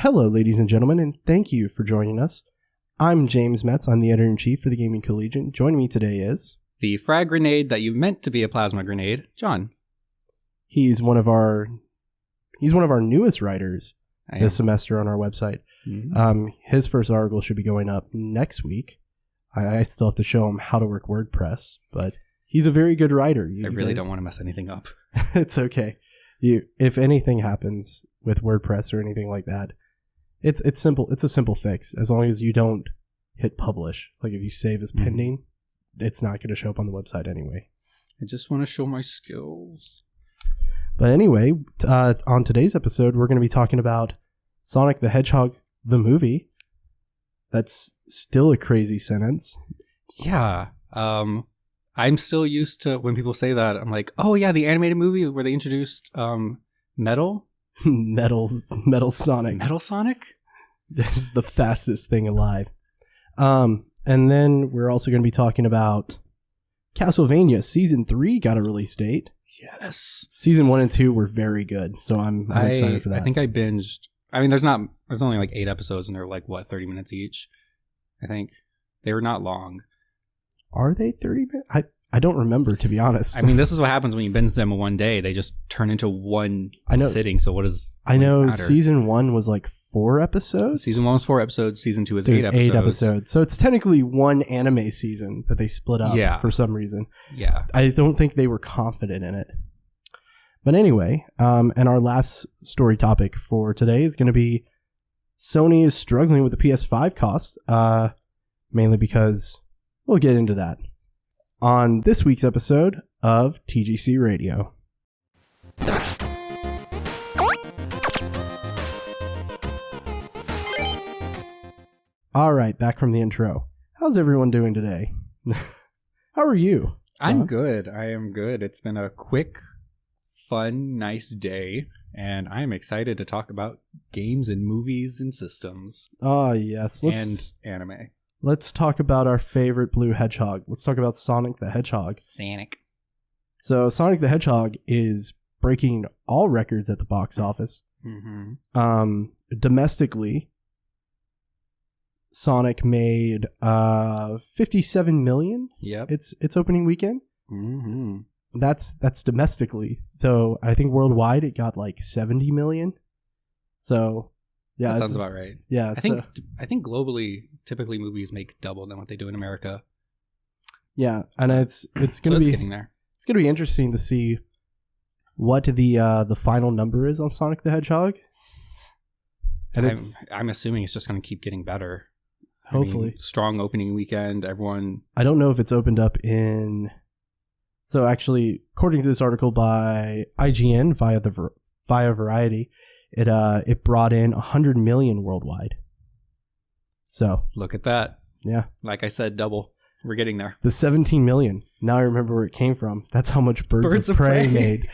Hello, ladies and gentlemen, and thank you for joining us. I'm James Meetze. I'm the editor-in-chief for the Gaming Collegian. Joining me today is... the frag grenade that you meant to be a plasma grenade, John. He's one of our newest writers this semester on our website. Mm-hmm. His first article should be going up next week. I still have to show him how to work WordPress, but he's a very good writer. I really don't want to mess anything up. It's okay. If anything happens with WordPress or anything like that, it's simple. It's a simple fix. As long as you don't hit publish, like if you save as pending, it's not going to show up on the website anyway. I just want to show my skills. But anyway, on today's episode, we're going to be talking about Sonic the Hedgehog, the movie. That's still a crazy sentence. Yeah. I'm still used to when people say that. I'm like, oh yeah, the animated movie where they introduced Metal Sonic. Metal Sonic? That's the fastest thing alive. And then we're also going to be talking about Castlevania Season 3 got a release date. Yes. Season 1 and 2 were very good, so I'm excited for that. I think I binged. I mean, there's only like 8 episodes, and they're like, 30 minutes each? I think. They were not long. Are they 30 minutes? I don't remember, to be honest. I mean, this is what happens when you binge them in one day. They just turn into one sitting, so what does I know Season 1 was like 4 episodes? Season 1 was 4 episodes. Season 2 is 8 episodes. 8 episodes. So it's technically one anime season that they split up for some reason. Yeah. I don't think they were confident in it. But anyway, and our last story topic for today is going to be Sony is struggling with the PS5 costs, mainly because we'll get into that on this week's episode of TGC Radio. All right, back from the intro. How's everyone doing today? How are you? I'm good. I am good. It's been a quick, fun, nice day, and I'm excited to talk about games and movies and systems. Oh, yes. And anime. Let's talk about our favorite blue hedgehog. Let's talk about Sonic the Hedgehog. Sonic. So Sonic the Hedgehog is breaking all records at the box office. Mm-hmm. Domestically, Sonic made $57 million. Yep. Its opening weekend. Mm-hmm. That's domestically. So I think worldwide it got like 70 million. So yeah, that sounds about right. Yeah, I think globally, typically movies make double than what they do in America. Yeah, and it's gonna it's getting there. It's gonna be interesting to see what the final number is on Sonic the Hedgehog. And I'm assuming it's just gonna keep getting better. Hopefully, I mean, strong opening weekend. Everyone. I don't know if it's opened up in. So actually, according to this article by IGN via Variety, it brought in 100 million worldwide. So look at that. Yeah. Like I said, double. We're getting there. The 17 million. Now I remember where it came from. That's how much Birds of Prey made.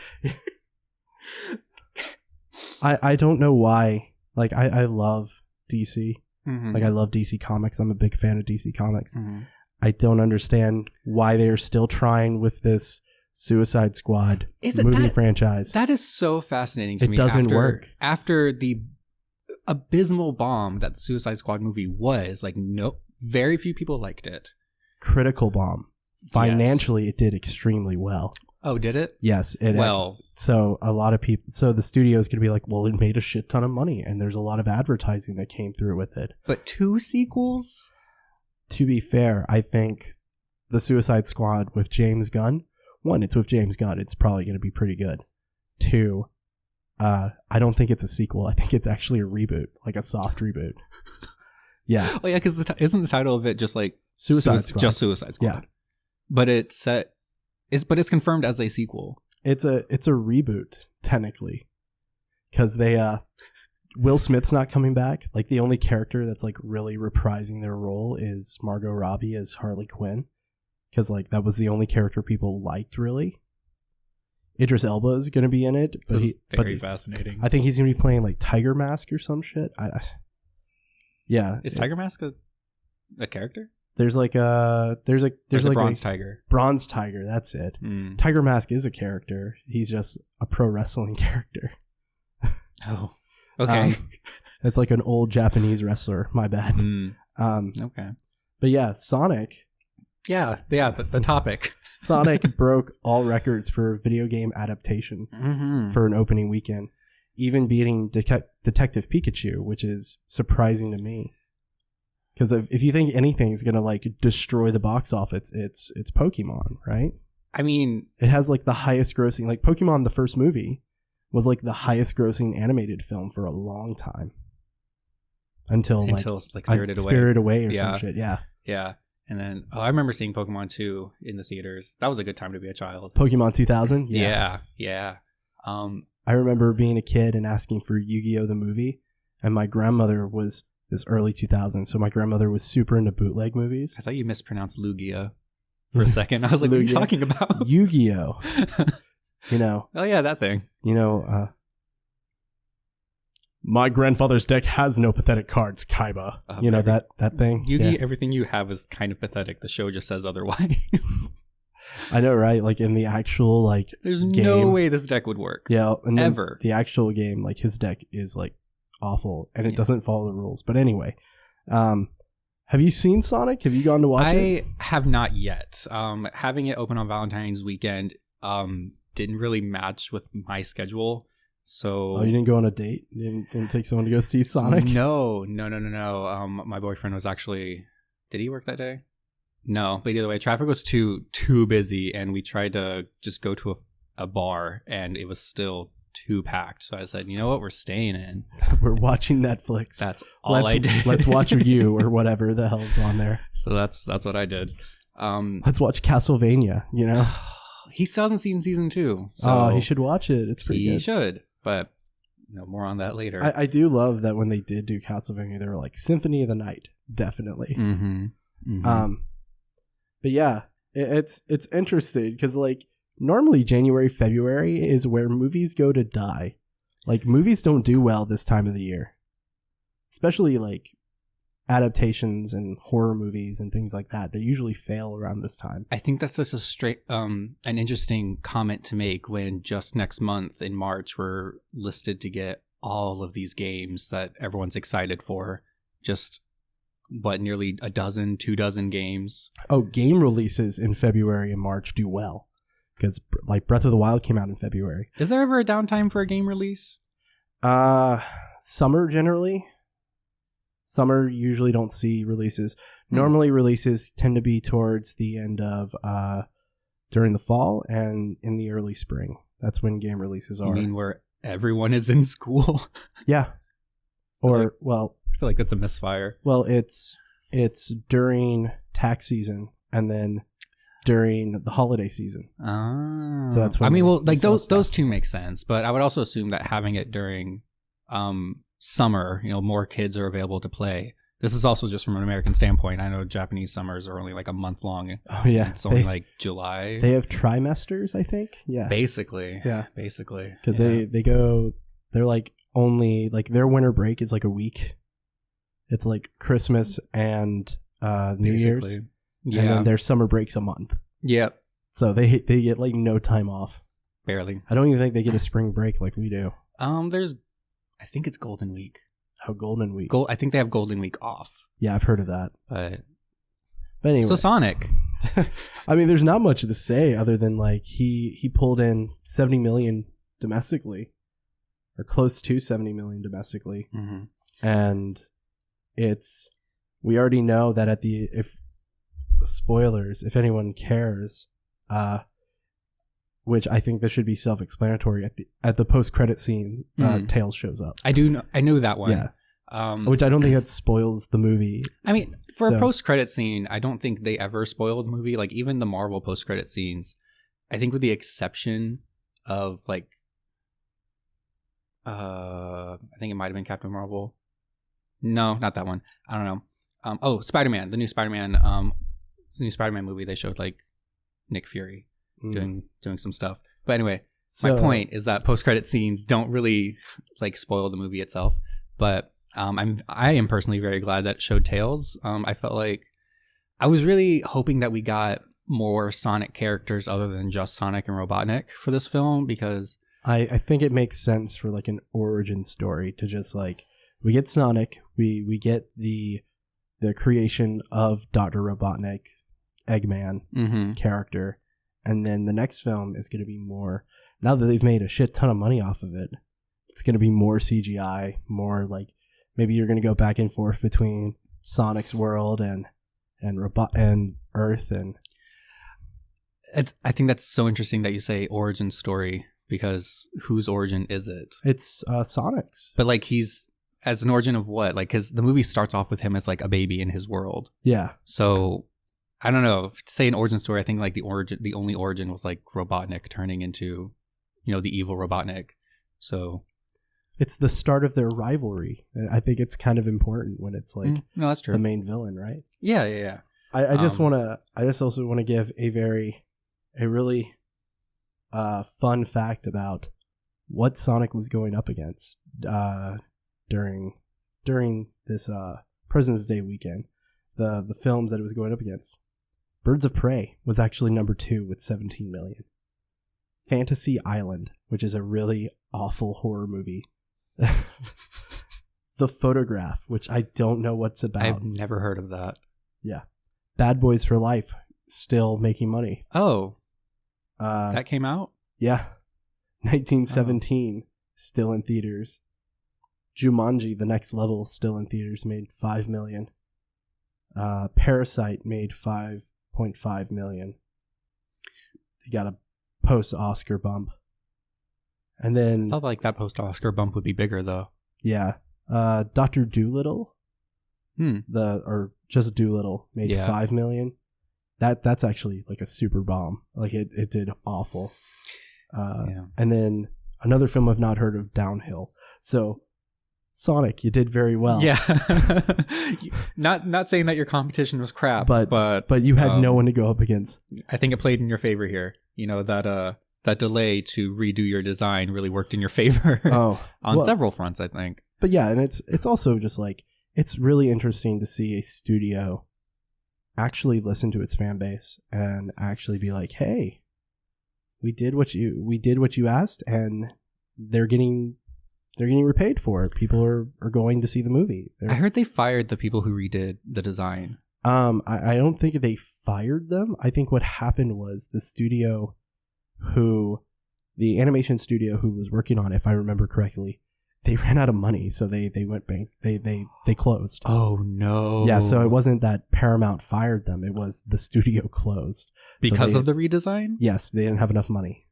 I don't know why. Like I love DC. Mm-hmm. Like I love DC Comics. I'm a big fan of DC Comics. Mm-hmm. I don't understand why they are still trying with this Suicide Squad movie franchise. That is so fascinating to me. It doesn't work. After the abysmal bomb that the Suicide Squad movie was, like, no, very few people liked it. Critical bomb. Financially, It did extremely well. Oh, did it? Yes. So a lot of people, so the studio is going to be like, well, it made a shit ton of money and there's a lot of advertising that came through with it. But 2 sequels? To be fair, I think the Suicide Squad with James Gunn, 1, it's with James Gunn. It's probably going to be pretty good. 2, I don't think it's a sequel. I think it's actually a reboot, like a soft reboot. Yeah. Oh yeah, because isn't the title of it just like Suicide Squad? Just Suicide Squad. Yeah. But it's confirmed as a sequel. It's a reboot technically, because Will Smith's not coming back. Like the only character that's like really reprising their role is Margot Robbie as Harley Quinn, because like that was the only character people liked really. Idris Elba is going to be in it, but very fascinating. I think he's going to be playing like Tiger Mask or some shit. Is Tiger Mask a character? There's like a Bronze Tiger. Bronze Tiger, that's it. Tiger Mask is a character. He's just a pro wrestling character. Oh, okay. It's like an old Japanese wrestler. My bad. Okay. But yeah, Sonic. Yeah, the topic. Sonic broke all records for video game adaptation for an opening weekend, even beating Detective Pikachu, which is surprising to me. Because if you think anything is gonna like destroy the box office, it's Pokemon, right? I mean, it has like the highest grossing. Like Pokemon, the first movie, was like the highest grossing animated film for a long time. Until Spirited Away or some shit. Yeah. Yeah. And then I remember seeing Pokemon 2 in the theaters. That was a good time to be a child. Pokemon 2000? Yeah. I remember being a kid and asking for Yu-Gi-Oh! The movie, and my grandmother was this early 2000s, so my grandmother was super into bootleg movies. I thought you mispronounced Lugia for a second. I was like, what are you talking about? Yu-Gi-Oh! You know. Oh yeah, that thing. You know, my grandfather's deck has no pathetic cards, Kaiba. You know, that thing? Yu-Gi, everything you have is kind of pathetic. The show just says otherwise. I know, right? Like in the actual there's game, no way this deck would work. Yeah, and ever. The actual game, like his deck is like awful, and it doesn't follow the rules. But anyway, have you seen Sonic? Have you gone to watch it? I have not yet. Having it open on Valentine's weekend didn't really match with my schedule. So you didn't go on a date? You didn't take someone to go see Sonic? No. My boyfriend was actually... Did he work that day? No, but either way, traffic was too busy, and we tried to just go to a bar, and it was still too packed. So I said, you know what? We're staying in. We're watching Netflix. That's all I did. Let's watch You or whatever the hell's on there. So that's what I did. Let's watch Castlevania, you know? He still hasn't seen season 2. So he should watch it. It's pretty good. He should, but more on that later. I do love that when they did do Castlevania, they were like, Symphony of the Night, definitely. But yeah, it's interesting because like normally January, February is where movies go to die. Like movies don't do well this time of the year, especially like adaptations and horror movies and things like that. They usually fail around this time. I think that's just an interesting comment to make when just next month in March we're listed to get all of these games that everyone's excited for. Just nearly 2 dozen games. Oh, game releases in February and March do well because like Breath of the Wild came out in February. Is there ever a downtime for a game release? Summer generally. Summer usually don't see releases. Normally releases tend to be towards the end of during the fall and in the early spring. That's when game releases are. You mean where everyone is in school? Yeah. Or I feel like that's a misfire. Well, it's during tax season and then during the holiday season. Oh. So that's when those two make sense, but I would also assume that having it during summer, more kids are available to play. This is also just from an American standpoint. I know Japanese summers are only like a month long. Oh yeah. It's only like July. They have trimesters, I think. Yeah. Basically. Yeah. Basically. Because they're like only like their winter break is like a week. It's like Christmas and New Year's. Yeah. And then their summer break's a month. Yep. So they get like no time off. Barely. I don't even think they get a spring break like we do. I think it's Golden Week. Oh, Golden Week. I think they have Golden Week off. Yeah, I've heard of that. But anyway. So Sonic. I mean, there's not much to say other than like he pulled in 70 million domestically, or close to 70 million domestically, and we already know that spoilers, if anyone cares, which I think this should be self-explanatory at the post-credit scene, Tails shows up. I know that one. Yeah. Which I don't think that spoils the movie. I mean, for a post-credit scene, I don't think they ever spoil the movie. Like even the Marvel post-credit scenes, I think with the exception of like, I think it might have been Captain Marvel. No, not that one. I don't know. Spider-Man, the new Spider-Man movie. They showed like Nick Fury doing some stuff. But anyway, my point is that post-credit scenes don't really like spoil the movie itself. But I am personally very glad that it showed Tails. I felt like I was really hoping that we got more Sonic characters other than just Sonic and Robotnik for this film, because I think it makes sense for like an origin story to just like we get Sonic, we get the creation of Dr. Robotnik, Eggman character, and then the next film is going to be more, now that they've made a shit ton of money off of it, it's going to be more CGI, more like, maybe you're going to go back and forth between Sonic's world and Earth, and I think that's so interesting that you say origin story, because whose origin is it? It's Sonic's. But like, he's as an origin of what? Like, because the movie starts off with him as like a baby in his world. Yeah. So I don't know. To say an origin story, I think like the only origin was like Robotnik turning into, the evil Robotnik. So it's the start of their rivalry. I think it's kind of important when it's like no, that's true. The main villain, right? Yeah. I just also want to give a really fun fact about what Sonic was going up against during this President's Day weekend. The films that it was going up against. Birds of Prey was actually number 2 with 17 million. Fantasy Island, which is a really awful horror movie. The Photograph, which I don't know what's about. I've never heard of that. Yeah. Bad Boys for Life, still making money. Oh. That came out? Yeah. 1917, still in theaters. Jumanji, The Next Level, still in theaters, made 5 million. Parasite made 5.5 million. They got a post-Oscar bump. And then I thought like that post-Oscar bump would be bigger though. Yeah. Dr. Dolittle, or just Dolittle, made 5 million. That's actually like a super bomb. Like it did awful. And then another film I've not heard of, Downhill. So Sonic, you did very well. Yeah. Not saying that your competition was crap, but you had no one to go up against. I think it played in your favor here. That delay to redo your design really worked in your favor on several fronts, I think. But yeah, and it's also just like, it's really interesting to see a studio actually listen to its fan base and actually be like, hey, we did what you asked, and they're getting repaid for it. People are going to see the movie. I heard they fired the people who redid the design. I don't think they fired them. I think what happened was the animation studio who was working on it, if I remember correctly, they ran out of money, so they went bank. They closed. Oh no! Yeah, so it wasn't that Paramount fired them; it was the studio closed because of the redesign. Yes, they didn't have enough money.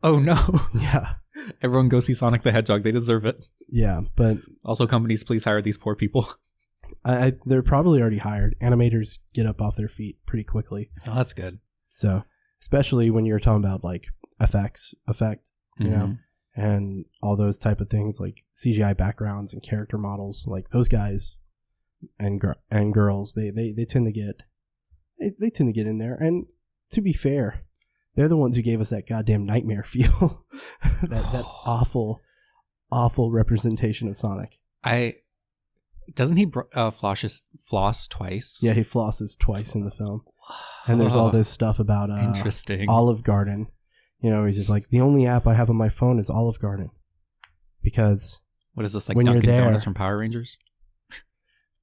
Oh no! Yeah, everyone go see Sonic the Hedgehog. They deserve it. Yeah, but also companies, please hire these poor people. They're probably already hired. Animators get up off their feet pretty quickly. Oh, that's good. So, especially when you're talking about like effect, you know, and all those type of things like CGI backgrounds and character models, like those guys and girls, they tend to get in there. And to be fair, they're the ones who gave us that goddamn nightmare feel, that awful representation of Sonic. Doesn't he floss twice? Yeah, he flosses twice in the film. And there's all this stuff about interesting Olive Garden. He's just like, the only app I have on my phone is Olive Garden. Because what is this, like Dunkin' Donuts from Power Rangers?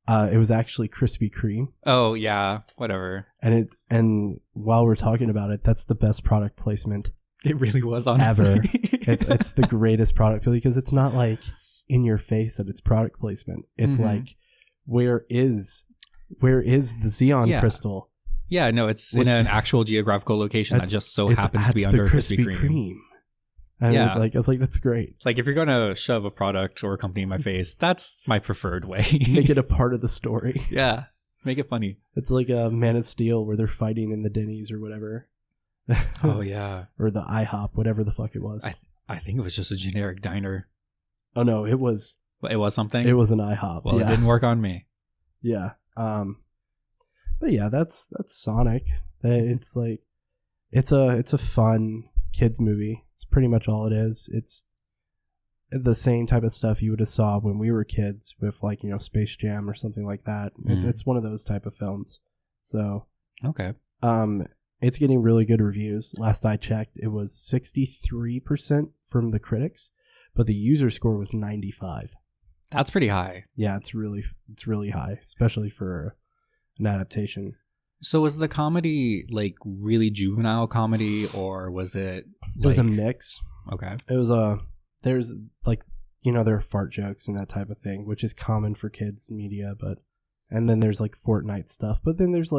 It was actually Krispy Kreme. Oh yeah, whatever. And while we're talking about it, that's the best product placement. It really was, honestly. Ever. It's the greatest product, because it's not like in your face that it's product placement. It's like, where is the Xeon crystal? Yeah, no, it's in an actual geographical location that just so happens to be under Krispy Kreme. And I was like, that's great. Like, if you're going to shove a product or a company in my face, that's my preferred way. Make it a part of the story. Yeah, make it funny. It's like a Man of Steel where they're fighting in the Denny's or whatever. Oh, yeah. Or the IHOP, whatever the fuck it was. I think it was just a generic diner. Oh, no, it was. It was something? It was an IHOP. Well, it didn't work on me. Yeah. But yeah, that's Sonic. It's like, it's a fun kids movie. It's pretty much all it is. It's the same type of stuff you would have saw when we were kids with, like, Space Jam or something like that. It's one of those type of films. So okay. It's getting really good reviews. Last I checked, it was 63% from the critics, but the user score was 95. That's pretty high. Yeah, it's really high, especially for an adaptation. So was the comedy like really juvenile comedy, or was it? It was a mix. Okay. It was there's like, there are fart jokes and that type of thing, which is common for kids media, and then there's like Fortnite stuff, but then there's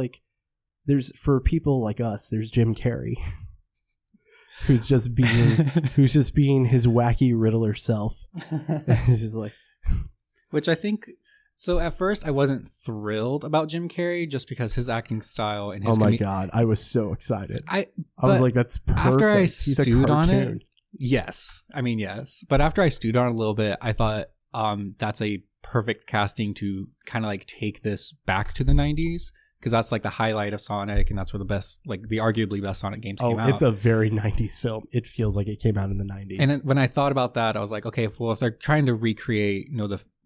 for people like us, there's Jim Carrey, who's just being his wacky Riddler self. He's just like, which I think. So at first I wasn't thrilled about Jim Carrey just because his acting style and his. Oh my god, I was so excited. I was like, that's perfect. After I stewed on it, yes, I mean yes, but after I stewed on it a little bit, I thought that's a perfect casting to kind of like take this back to the 90s. Because that's like the highlight of Sonic, and that's where the arguably best Sonic games came out. It's a very 90s film. It feels like it came out in the 90s. And then when I thought about that, I was like, okay, well, if they're trying to recreate,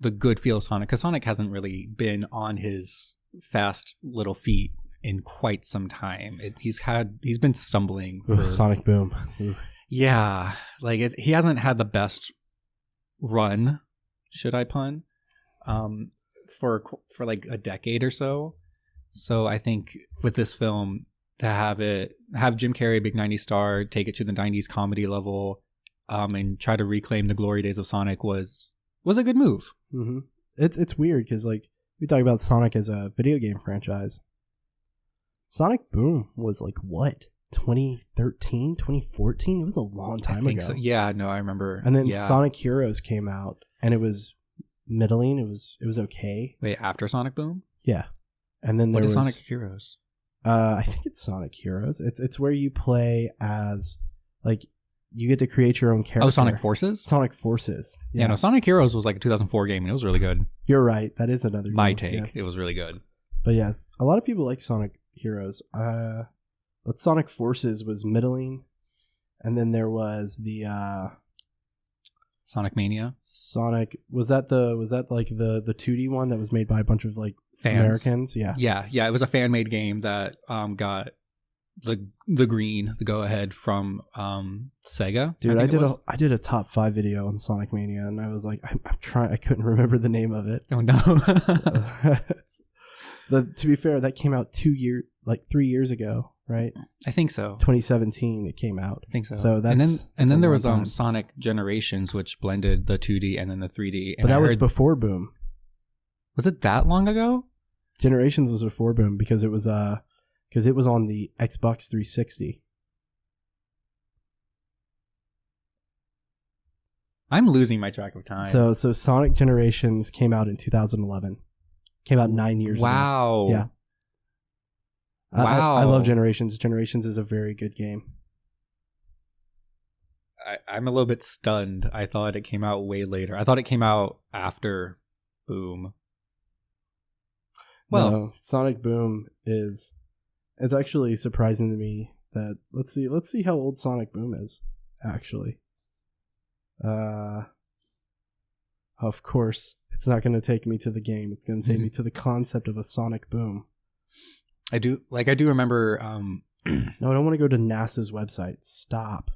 the good feel of Sonic, because Sonic hasn't really been on his fast little feet in quite some time. He's been stumbling. Sonic Boom. Ooh. Yeah, like he hasn't had the best run, should I pun, for like a decade or so. So I think with this film, to have Jim Carrey, a big 90s star, take it to the 90s comedy level, and try to reclaim the glory days of Sonic was a good move. Mm-hmm. It's weird because like we talk about Sonic as a video game franchise. Sonic Boom was like what, 2013, 2014? It was a long time ago. So. Yeah, no, I remember. And then Sonic Heroes came out, and it was middling. It was okay. Wait, after Sonic Boom? Yeah. And then what is Sonic Heroes? I think it's Sonic Heroes. It's where you play as like you get to create your own character. Oh, Sonic Forces? Sonic Forces. Yeah, no, Sonic Heroes was like a 2004 game, and it was really good. You're right. That is another My take. Yeah. It was really good. But yeah, a lot of people like Sonic Heroes. But Sonic Forces was middling, and then there was the Sonic Mania. Was that like the 2D one that was made by a bunch of like fans. Americans? Yeah. Yeah. It was a fan made game that got the green, the go ahead from Sega. Dude, I did a top 5 video on Sonic Mania, and I was like, I couldn't remember the name of it. Oh no. To be fair, that came out 3 years ago, right? I think so. 2017 it came out. I think so. So that's and then there was Sonic Generations, which blended the 2D and then the 3D. But that was before Boom. Was it that long ago? Generations was before Boom because it was on the Xbox 360. I'm losing my track of time. So Sonic Generations came out in 2011. Came out 9 years ago. Wow. Yeah. Wow. I love Generations. Generations is a very good game. I'm a little bit stunned. I thought it came out way later. I thought it came out after Boom. Well, no, Sonic Boom it's actually surprising to me that let's see how old Sonic Boom is, actually. Of course, it's not going to take me to the game. It's going to take me to the concept of a Sonic Boom. I do remember. No, I don't want to go to NASA's website. Stop.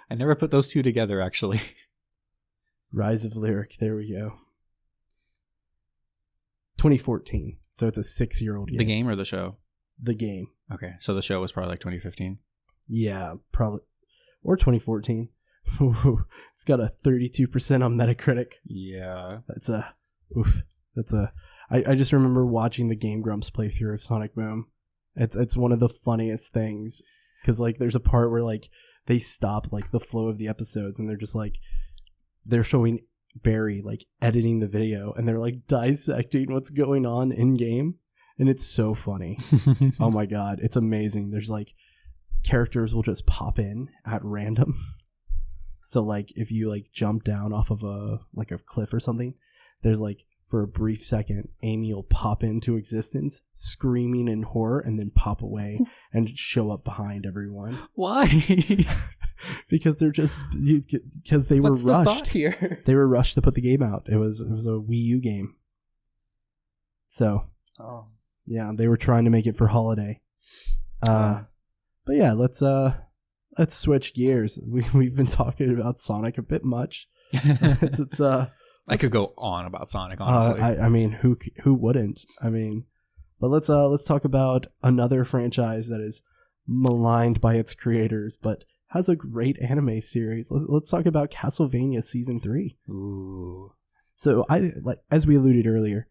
I never put those two together, actually. Rise of Lyric. There we go. 2014. So it's a 6-year-old game. The game or the show? The game. Okay. So the show was probably like 2015? Yeah, probably. Or 2014. It's got a 32% on Metacritic. Yeah. I just remember watching the Game Grumps playthrough of Sonic Boom. It's one of the funniest things. Because like there's a part where like they stop like the flow of the episodes and they're just like they're showing Barry like editing the video and they're like dissecting what's going on in game, and it's so funny. Oh my god, it's amazing. There's like characters will just pop in at random. So like if you like jump down off of a cliff or something, there's like for a brief second Amy will pop into existence screaming in horror and then pop away and show up behind everyone. Why? Because they were rushed. The thought here? They were rushed to put the game out. It was a Wii U game. So, yeah, they were trying to make it for holiday. But yeah, let's let's switch gears. We've been talking about Sonic a bit much. I could go on about Sonic, honestly. I mean, who wouldn't? I mean, but let's talk about another franchise that is maligned by its creators, but has a great anime series. Let's talk about Castlevania Season 3. Ooh. So as we alluded earlier,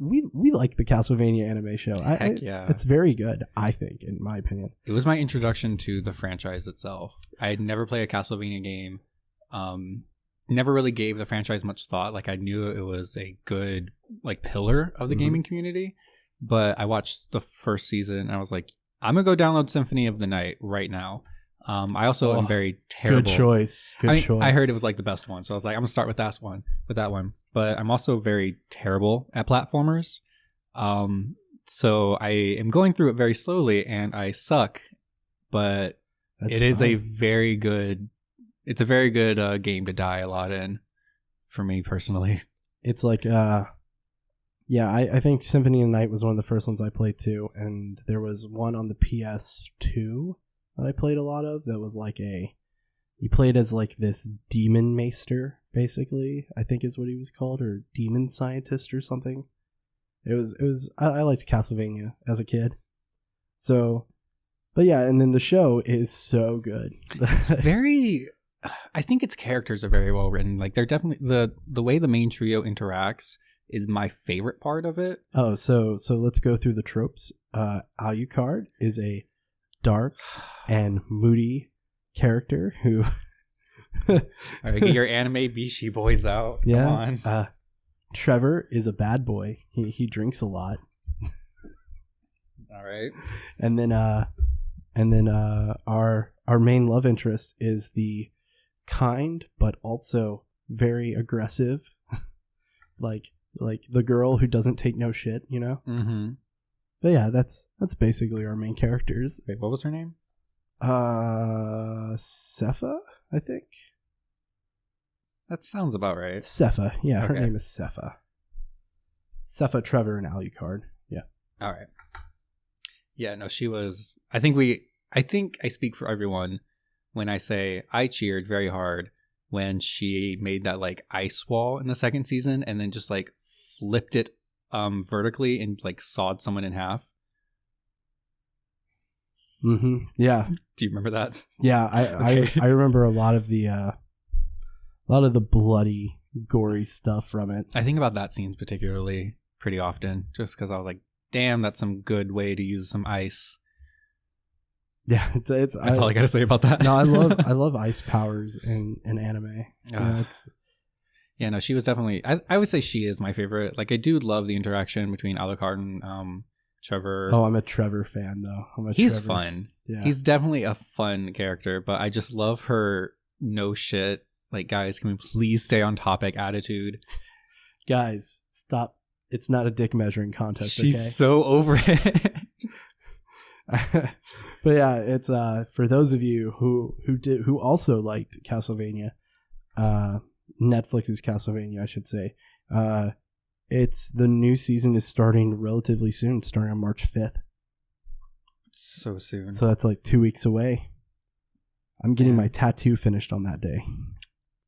we like the Castlevania anime show. Heck yeah. It's very good, I think, in my opinion. It was my introduction to the franchise itself. I had never played a Castlevania game. Never really gave the franchise much thought. Like, I knew it was a good pillar of the gaming community, but I watched the first season and I was like, I'm gonna go download Symphony of the Night right now. I also am very terrible. Good choice. Choice. I heard it was the best one, so I was like, I'm gonna start with that one. But I'm also very terrible at platformers. So I am going through it very slowly, and I suck. But it's a very good game to die a lot in, for me personally. It's I think Symphony of the Night was one of the first ones I played too, and there was one on the PS2 that I played a lot of that was you played as this demon maester, basically, I think is what he was called, or demon scientist or something. I liked Castlevania as a kid. So, but yeah, and then the show is so good. It's I think its characters are very well written. They're definitely the way the main trio interacts is my favorite part of it. Oh, so let's go through the tropes. Alucard is a dark and moody character who all right, get your anime Bishi boys out. Yeah. Come on. Trevor is a bad boy. He drinks a lot. All right. And then our main love interest is the kind but also very aggressive like the girl who doesn't take no shit, you know? Mm-hmm. But yeah, that's basically our main characters. Wait, what was her name? Sepha, I think. That sounds about right. Sepha, yeah, her Okay. name is Sepha. Sepha, Trevor, and Alucard. Yeah. All right. Yeah, no, she was. I think I speak for everyone when I say I cheered very hard when she made that ice wall in the second season and then just flipped it vertically and sawed someone in half. Mm-hmm. Yeah. Do you remember that? Yeah, I remember a lot of the bloody, gory stuff from it. I think about that scene particularly pretty often, just because I was like, "Damn, that's some good way to use some ice." Yeah, that's all I gotta say about that. No, I love ice powers in anime. Yeah, no, she was definitely. I would say she is my favorite. I do love the interaction between Alucard and Trevor. Oh, I'm a Trevor fan though. He's fun. Yeah, he's definitely a fun character, but I just love her no shit. Guys, can we please stay on topic attitude? Guys, stop. It's not a dick measuring contest. She's so over it. But yeah, it's for those of you who also liked Castlevania, Netflix's Castlevania, I should say. It's the new season is starting relatively soon, starting on March 5th. So soon. So that's 2 weeks away. I'm getting my tattoo finished on that day.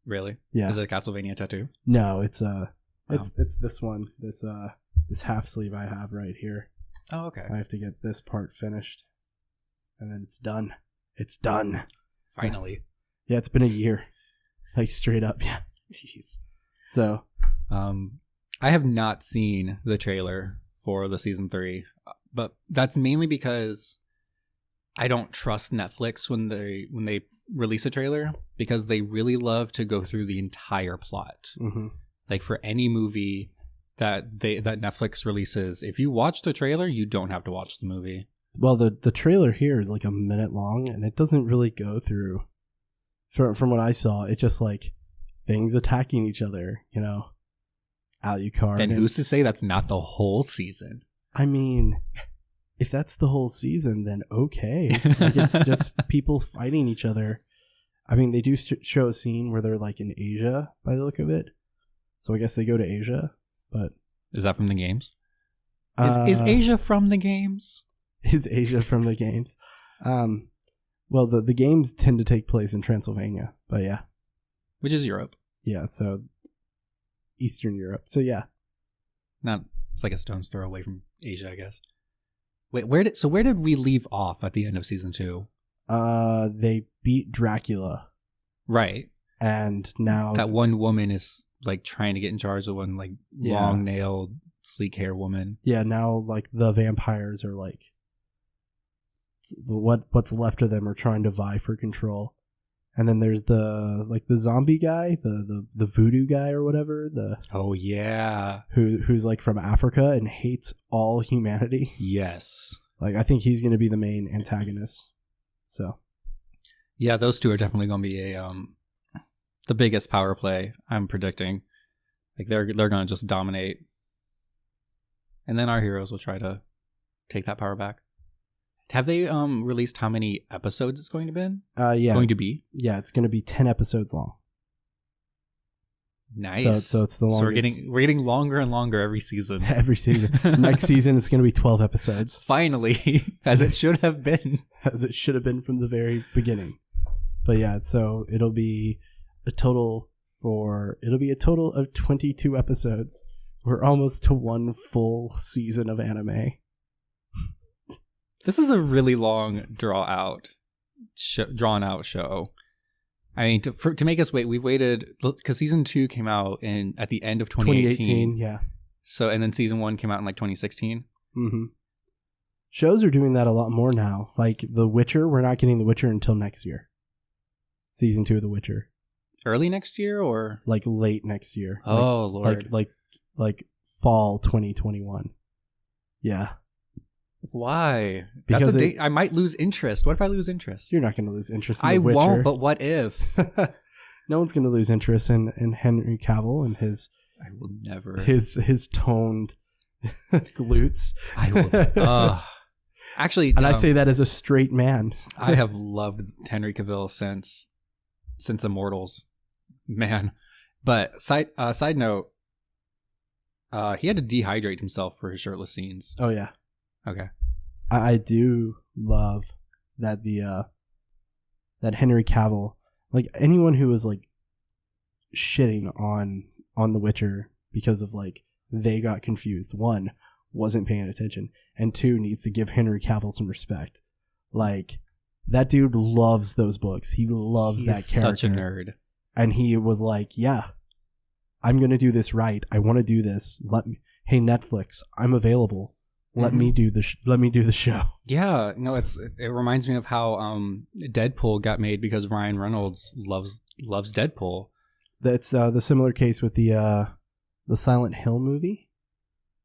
Really? Yeah. Is it a Castlevania tattoo? No, it's it's this one. This half sleeve I have right here. Oh, okay. I have to get this part finished. And then it's done. It's done. Finally. Yeah, it's been a year. Straight up, yeah. Jeez. So, I have not seen the trailer for the season 3, but that's mainly because I don't trust Netflix when they release a trailer, because they really love to go through the entire plot. Mm-hmm. For any movie that Netflix releases, if you watch the trailer, you don't have to watch the movie. Well, the trailer here is a minute long, and it doesn't really go through. From what I saw, it just things attacking each other, you know. Alucard. And who's to say that's not the whole season? I mean, if that's the whole season, then okay. It's just people fighting each other. I mean, they do show a scene where they're in Asia by the look of it. So I guess they go to Asia, but... Is that from the games? Is Asia from the games? Is Asia from the games? Well, the games tend to take place in Transylvania, but yeah. Which is Europe. Yeah, so Eastern Europe. So yeah. It's like a stone's throw away from Asia, I guess. Wait, where did we leave off at the end of season 2? They beat Dracula. Right. And now that one woman is like trying to get in charge of one like long nailed, sleek hair woman. Yeah, now like the vampires are like what's left of them are trying to vie for control. And then there's the zombie guy, the voodoo guy or whatever, oh yeah, who's like from Africa and hates all humanity. Yes, like I think he's going to be the main antagonist. So, yeah, those two are definitely going to be the biggest power play. I'm predicting, like they're going to just dominate, and then our heroes will try to take that power back. Have they released how many episodes it's going to be? Yeah. Going to be? Yeah, it's going to be 10 episodes long. Nice. So it's the longest. So we're getting longer and longer every season. Every season. Next season it's going to be 12 episodes. Finally, as it should have been. As it should have been from the very beginning. But yeah, so it'll be a total of 22 episodes. We're almost to one full season of anime. This is a really long drawn out show. I mean, to make us wait, we've waited because season 2 came out at the end of 2018. Yeah. So, and then season 1 came out in like 2016. Mm-hmm. Shows are doing that a lot more now. Like The Witcher, we're not getting The Witcher until next year. Season 2 of The Witcher. Early next year or like late next year? Oh Lord! Like fall 2021. Yeah. Why? Because I might lose interest. What if I lose interest? You're not going to lose interest in The I Witcher. won't, but what if? No one's going to lose interest in Henry Cavill and his... I will never... His toned glutes. I will... actually... And I say that as a straight man. I have loved Henry Cavill since Immortals. Man. But side note, he had to dehydrate himself for his shirtless scenes. Oh, yeah. Okay. I do love that that Henry Cavill, like anyone who was like shitting on The Witcher because of like they got confused. 1, wasn't paying attention, and 2, needs to give Henry Cavill some respect. Like that dude loves those books. He loves that character. Such a nerd. And he was like, "Yeah, I'm going to do this right. I want to do this. Hey Netflix, I'm available. Let me do the show." Yeah, no, it reminds me of how Deadpool got made because Ryan Reynolds loves Deadpool. That's the similar case with the Silent Hill movie.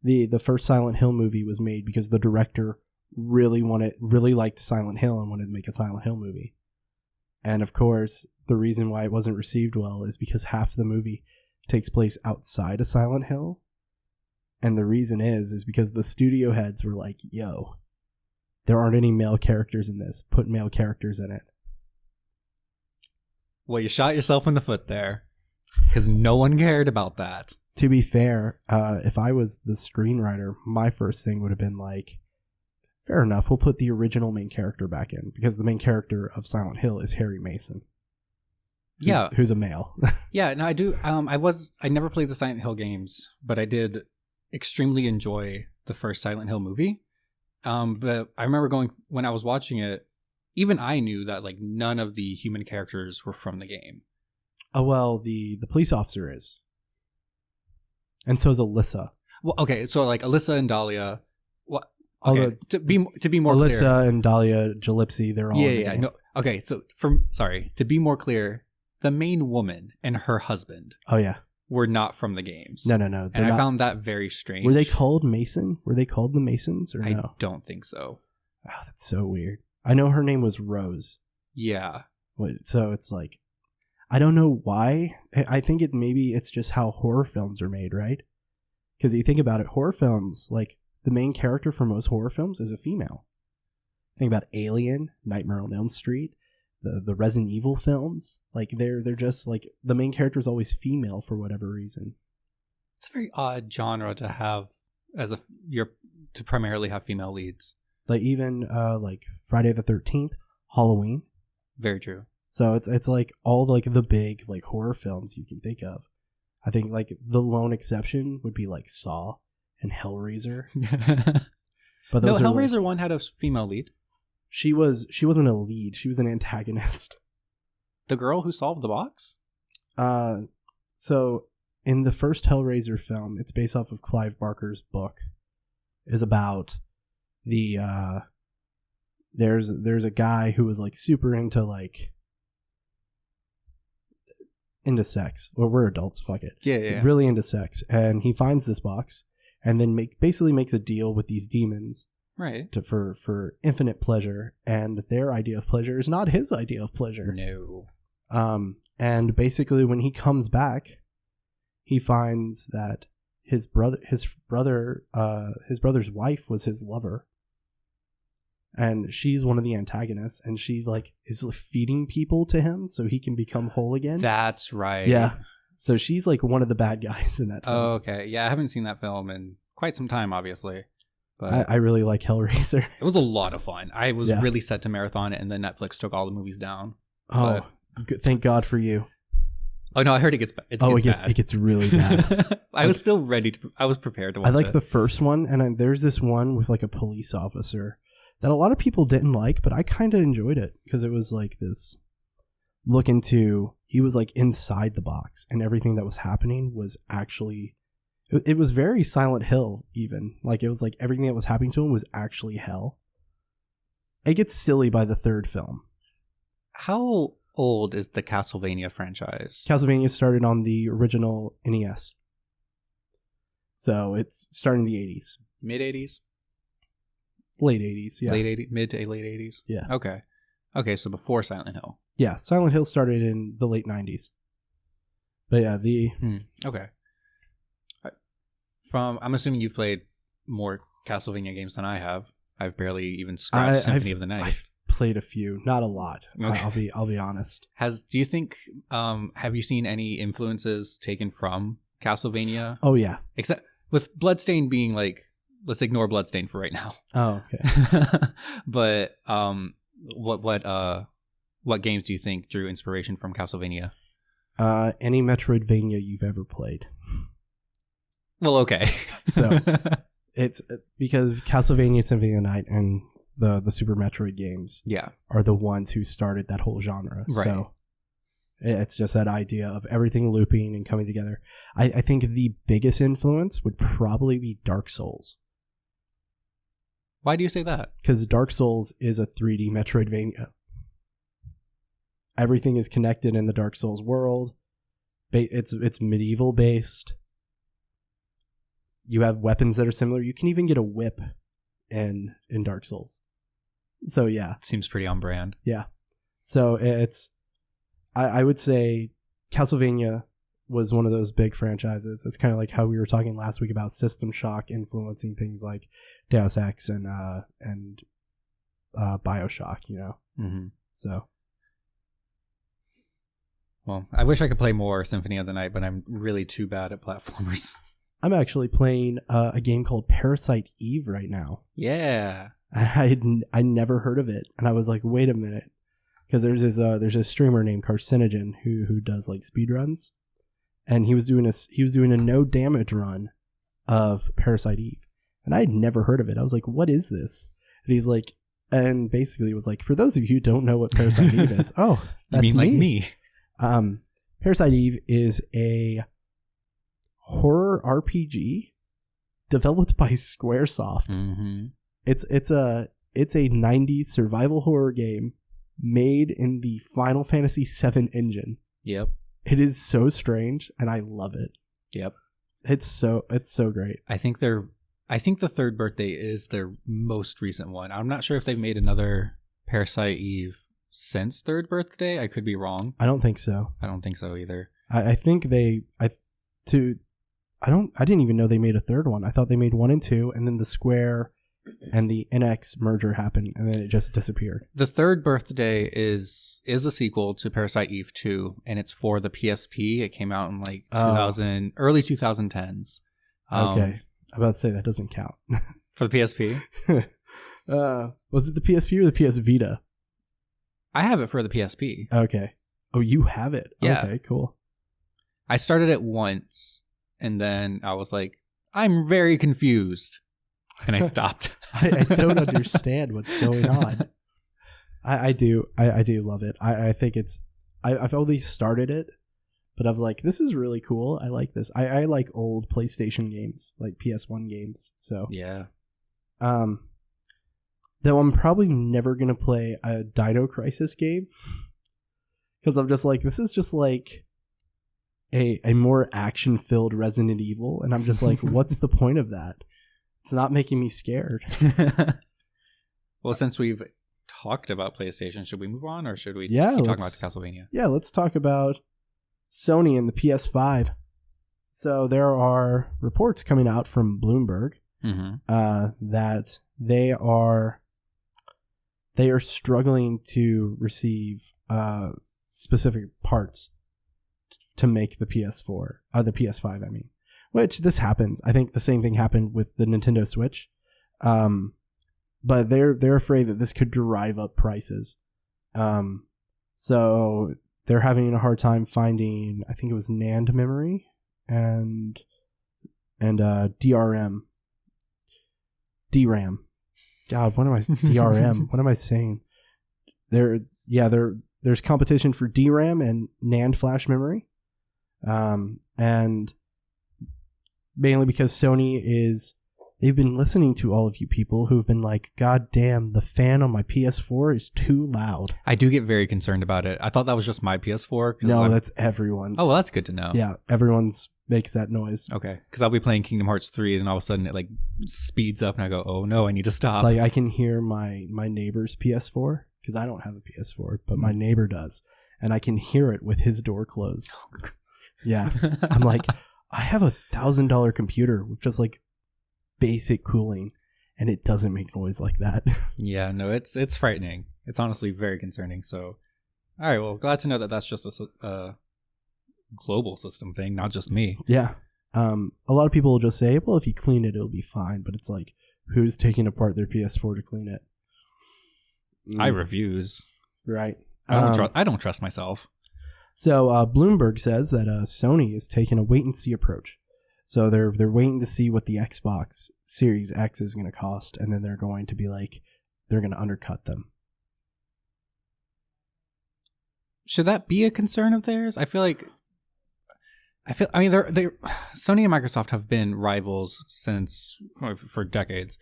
The first Silent Hill movie was made because the director really liked Silent Hill and wanted to make a Silent Hill movie. And of course, the reason why it wasn't received well is because half the movie takes place outside of Silent Hill. And the reason is because the studio heads were like, "Yo, there aren't any male characters in this. Put male characters in it." Well, you shot yourself in the foot there because no one cared about that. To be fair, if I was the screenwriter, my first thing would have been like, fair enough, we'll put the original main character back in because the main character of Silent Hill is Harry Mason. Who's a male. Yeah, no, I do. I never played the Silent Hill games, but I did extremely enjoy the first Silent Hill movie. But I remember when I was watching it, even I knew that like none of the human characters were from the game. Oh, well, the police officer is. And so is Alyssa. Well, okay, so like Alyssa and Dahlia. What? Okay, to be more Alyssa clear, and Dahlia Gillespie, they're all yeah. No, okay, so to be more clear, the main woman and her husband. Oh yeah. Were not from the games. No. And I found that very strange. Were they called Mason? Were they called the Masons or no? I don't think so. Oh, that's so weird. I know her name was Rose. Yeah. So it's like, I don't know why. I think it's just how horror films are made, right? Because you think about it, horror films, like the main character for most horror films is a female. Think about Alien, Nightmare on Elm Street, the Resident Evil films. Like they're just like the main character is always female for whatever reason. It's a very odd genre to have to primarily have female leads. Like even like Friday the 13th, Halloween, Very true. So it's like all like the big like horror films you can think of. I think like the lone exception would be like Saw and Hellraiser. But No, those are Hellraiser like, 1 had a female lead. she wasn't a lead. She was an antagonist. The girl who solved the box? So in the first Hellraiser film, it's based off of Clive Barker's book, is about the there's a guy who was like super into sex. Well, we're adults, fuck it. Yeah. Really into sex, and he finds this box and then basically makes a deal with these demons, Right. for infinite pleasure, and their idea of pleasure is not his idea of pleasure. No. And basically when he comes back, he finds that his brother's wife was his lover, and she's one of the antagonists, and she like is feeding people to him so he can become whole again. That's right. Yeah. So she's like one of the bad guys in that film. Oh, okay. Yeah, I haven't seen that film in quite some time, obviously. But I really like Hellraiser. it was a lot of fun. I was Yeah. really set to marathon it, and then Netflix took all the movies down. Oh, thank God for you. Oh no, I heard it gets bad. It gets really bad. I was still ready to. I was prepared to watch I like it. the first one, and there's this one with like a police officer that a lot of people didn't like, but I kind of enjoyed it because it was like this look into, he was like inside the box, and everything that was happening was actually, it was very Silent Hill even. Like it was like everything that was happening to him was actually hell. It gets silly by the third film. How old is the Castlevania franchise? Castlevania started on the original NES. So it's starting in the 80s. Mid 80s? Late 80s, yeah. Late 80s, mid to late 80s? Yeah. Okay, so before Silent Hill. Yeah, Silent Hill started in the late 90s. But yeah, Okay. I'm assuming you've played more Castlevania games than I have. I've barely even scratched Symphony of the Night. I've played a few, not a lot. Okay. I'll be honest. Do you think have you seen any influences taken from Castlevania? Oh yeah. Except with Bloodstain being like, let's ignore Bloodstain for right now. Oh, okay. But what games do you think drew inspiration from Castlevania? Any Metroidvania you've ever played. Well, okay. So it's because Castlevania Symphony of the Night and the Super Metroid games are the ones who started that whole genre. Right. So it's just that idea of everything looping and coming together. I think the biggest influence would probably be Dark Souls. Why do you say that? Because Dark Souls is a 3D Metroidvania. Everything is connected in the Dark Souls world. It's medieval based. You have weapons that are similar. You can even get a whip in Dark Souls. So yeah. Seems pretty on brand. Yeah. So I would say Castlevania was one of those big franchises. It's kind of like how we were talking last week about System Shock influencing things like Deus Ex and BioShock, you know? Mm-hmm. So. Well, I wish I could play more Symphony of the Night, but I'm really too bad at platformers. I'm actually playing a game called Parasite Eve right now. Yeah. I never heard of it, and I was like, wait a minute, because there's a streamer named Carcinogen who does like speedruns, and he was doing a no damage run of Parasite Eve, and I had never heard of it. I was like, what is this? And he's like, and basically it was like, for those of you who don't know what Parasite Eve is, oh, that's you mean me. Like me. Parasite Eve is a horror RPG developed by Squaresoft. Mm-hmm. It's a 90s survival horror game made in the Final Fantasy VII engine. Yep. It is so strange, and I love it. Yep. It's so great. I think the Third Birthday is their most recent one. I'm not sure if they've made another Parasite Eve since Third Birthday. I could be wrong. I don't think so. I don't think so either. I think I didn't even know they made a third one. I thought they made 1 and 2, and then the Square and the NX merger happened, and then it just disappeared. The Third Birthday is a sequel to Parasite Eve 2, and it's for the PSP. It came out in like early 2010s. Okay. I'm about to say that doesn't count. For the PSP? Was it the PSP or the PS Vita? I have it for the PSP. Okay. Oh, you have it. Yeah. Okay, cool. I started it once, and then I was like, I'm very confused. And I stopped. I don't understand what's going on. I do love it. I think I've only started it, but I was like, this is really cool. I like this. I like old PlayStation games, like PS1 games. So yeah. Though I'm probably never gonna play a Dino Crisis game because I'm just like, this is just like a more action filled Resident Evil, and I'm just like, what's the point of that? It's not making me scared. Well, since we've talked about PlayStation, should we move on, or should we keep talking about Castlevania? Yeah, let's talk about Sony and the PS5. So there are reports coming out from Bloomberg that they are struggling to receive specific parts to make the PS4, the PS5. I mean, which this happens. I think the same thing happened with the Nintendo Switch, but they're afraid that this could drive up prices. So they're having a hard time finding. I think it was NAND memory and DRM. God, what am I? DRM. What am I saying? There's competition for DRAM and NAND flash memory, and mainly because they've been listening to all of you people who've been like, God damn, the fan on my PS4 is too loud. I do get very concerned about it. I thought that was just my PS4. No, that's everyone's. Oh, well, that's good to know. Yeah, everyone's makes that noise. Okay, because I'll be playing Kingdom Hearts 3 and all of a sudden it like speeds up and I go, oh no, I need to stop. Like I can hear my neighbor's PS4 because I don't have a PS4, but my neighbor does, and I can hear it with his door closed. Yeah, I'm like, I have $1,000 computer with just like basic cooling, and it doesn't make noise like that. Yeah, no, it's frightening. It's honestly very concerning. So, all right, well, glad to know that that's just a global system thing, not just me. Yeah. A lot of people will just say, well, if you clean it, it'll be fine. But it's like, who's taking apart their PS4 to clean it? I refuse. Right. I don't trust myself. So Bloomberg says that Sony is taking a wait-and-see approach. So they're waiting to see what the Xbox Series X is going to cost, and then they're going to be like, they're going to undercut them. Should that be a concern of theirs? I mean, they Sony and Microsoft have been rivals for decades,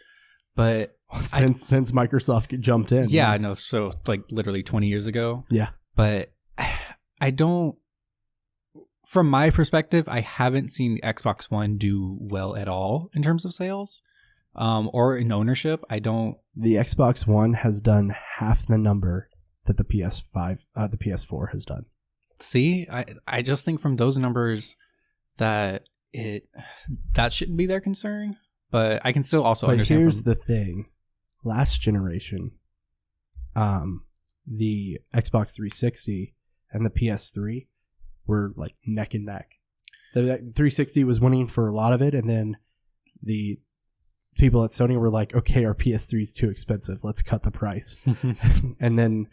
but since Microsoft jumped in. Yeah, I know. So like literally 20 years ago. Yeah, but I don't. From my perspective, I haven't seen the Xbox One do well at all in terms of sales, or in ownership. I don't. The Xbox One has done half the number that the PS4 has done. See, I just think from those numbers that shouldn't be their concern, but I can still also understand. But here's the thing: last generation, the Xbox 360 and the PS3 were like neck and neck. The 360 was winning for a lot of it, and then the people at Sony were like, "Okay, our PS3 is too expensive. Let's cut the price." And then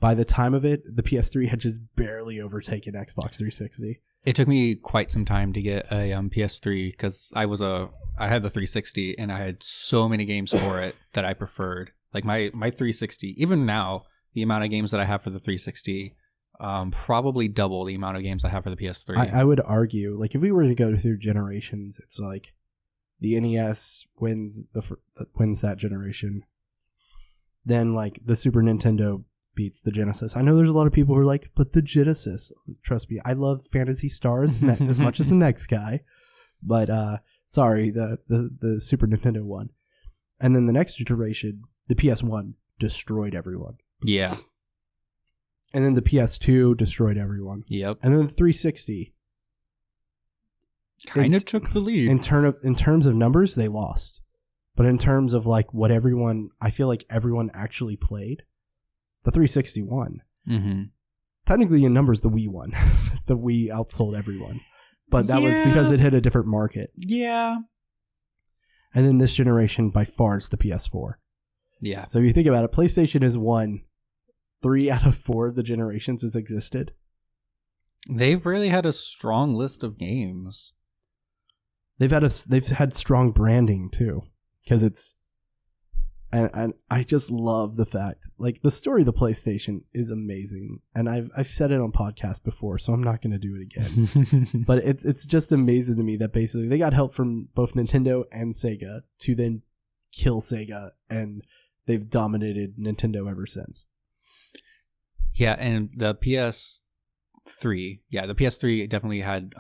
by the time of it, the PS3 had just barely overtaken Xbox 360. It took me quite some time to get a PS3 because I had the 360 and I had so many games for it that I preferred. Like my 360, even now, the amount of games that I have for the 360, probably double the amount of games I have for the PS3. I would argue, like if we were to go through generations, it's like the NES wins that generation. Then like the Super Nintendo beats the Genesis. I know there's a lot of people who are like, but the Genesis, trust me, I love Phantasy Stars as much as the next guy, but sorry, the Super Nintendo won. And then the next generation, the PS1 destroyed everyone. Yeah. And then the PS2 destroyed everyone. Yep. And then the 360 kind of took the lead. In terms of numbers, they lost. But in terms of like what I feel like everyone actually played, the 360 won. Mm-hmm. Technically, in numbers, the Wii won. The Wii outsold everyone. But that was because it hit a different market. Yeah. And then this generation, by far, is the PS4. Yeah. So if you think about it, PlayStation has won 3 out of 4 of the generations it's existed. They've really had a strong list of games. They've had strong branding too, because it's and I just love the fact, like, the story of the PlayStation is amazing, and I've said it on podcasts before, so I'm not going to do it again. But it's just amazing to me that basically they got help from both Nintendo and Sega to then kill Sega, and they've dominated Nintendo ever since. Yeah, and the PS3, the PS3 definitely had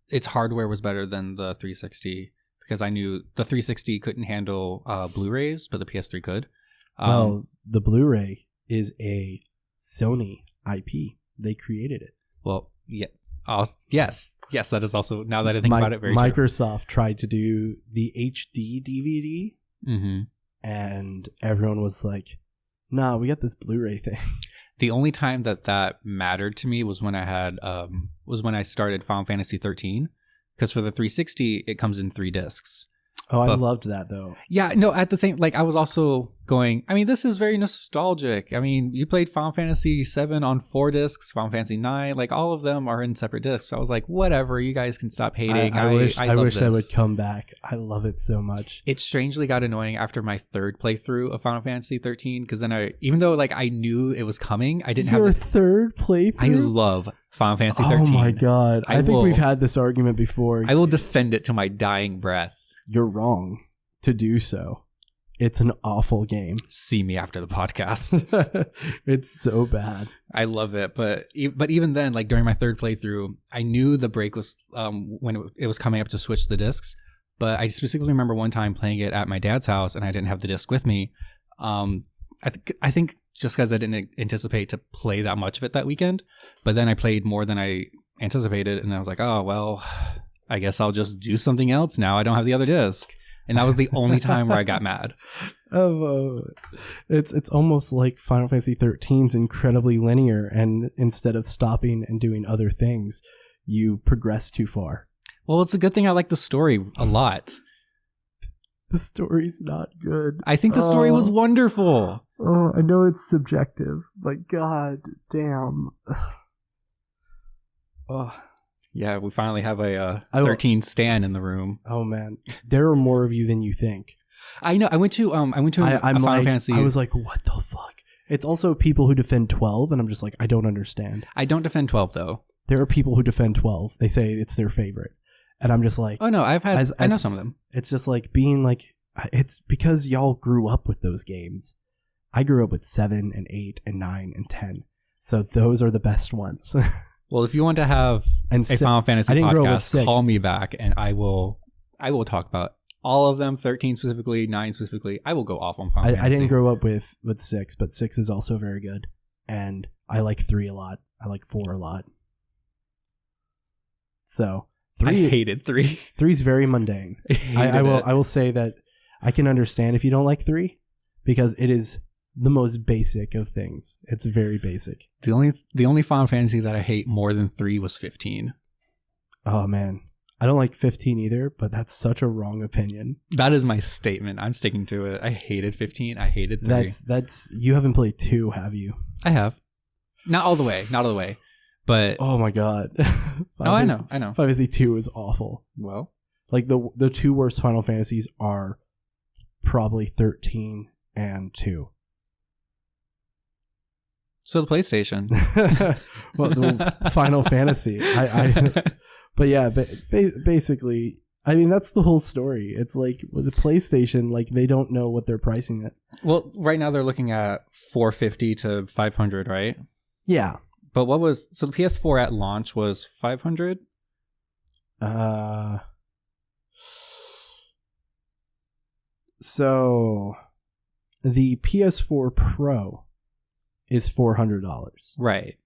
its hardware was better than the 360. Because I knew the 360 couldn't handle Blu-rays, but the PS3 could. Well, the Blu-ray is a Sony IP. They created it. Well, yeah. Yes, that is also, now that I think about it, very Microsoft tried to do the HD DVD, and everyone was like, nah, we got this Blu-ray thing. The only time that mattered to me was when I had when I started Final Fantasy 13. Because for the 360, it comes in 3 discs. Oh, I loved that, though. Yeah, no, at the same, like, I was also going, I mean, this is very nostalgic. I mean, you played Final Fantasy 7 on 4 discs, Final Fantasy 9, like, all of them are in separate discs. So I was like, whatever, you guys can stop hating. I wish that would come back. I love it so much. It strangely got annoying after my 3rd playthrough of Final Fantasy 13, because then even though, like, I knew it was coming, I didn't have your 3rd playthrough? I love Final Fantasy 13. Oh my god. I think we've had this argument before. I will defend it to my dying breath. You're wrong to do so. It's an awful game. See me after the podcast. It's so bad. I love it, but even then, like, during my 3rd playthrough, I knew the break was when it was coming up to switch the discs. But I specifically remember one time playing it at my dad's house, and I didn't have the disc with me. I think just because I didn't anticipate to play that much of it that weekend, but then I played more than I anticipated, and I was like, oh well, I guess I'll just do something else now. I don't have the other disc. And that was the only time where I got mad. It's almost like Final Fantasy 13's incredibly linear, and instead of stopping and doing other things, you progress too far. Well, it's a good thing I like the story a lot. The story's not good. I think the story was wonderful. Oh, I know it's subjective, but god damn. Oh. Yeah, we finally have a 13 stan in the room. Oh man, there are more of you than you think. I know. I went to a Final Fantasy. I was like, what the fuck? It's also people who defend 12, and I'm just like, I don't understand. I don't defend 12 though. There are people who defend 12. They say it's their favorite, and I'm just like, oh no, I know some of them. It's just like being like, it's because y'all grew up with those games. I grew up with 7 and 8 and 9 and 10, so those are the best ones. Well, if you want to have a Final Fantasy podcast, call me back, and I will talk about all of them, 13 specifically, 9 specifically. I will go off on Final Fantasy. I didn't grow up with 6, but 6 is also very good, and I like 3 a lot. I like 4 a lot. So 3, I hated 3. 3 is very mundane. I will say that I can understand if you don't like 3, because it is the most basic of things. It's very basic. The only Final Fantasy that I hate more than 3 was 15. Oh man, I don't like 15 either, but that's such a wrong opinion. That is my statement. I'm sticking to it. I hated 15. I hated 3. That's you haven't played 2, have you? I have. Not all the way. But oh my god. I know. Final Fantasy 2 is awful. Well, like the 2 worst Final Fantasies are probably 13 and 2. So the PlayStation. Well, the Final Fantasy. But yeah, basically, I mean, that's the whole story. It's like with the PlayStation, like they don't know what they're pricing it. Well, right now they're looking at $450 to $500, right? Yeah. But so the PS4 at launch was $500? So the PS4 Pro is $400. Right.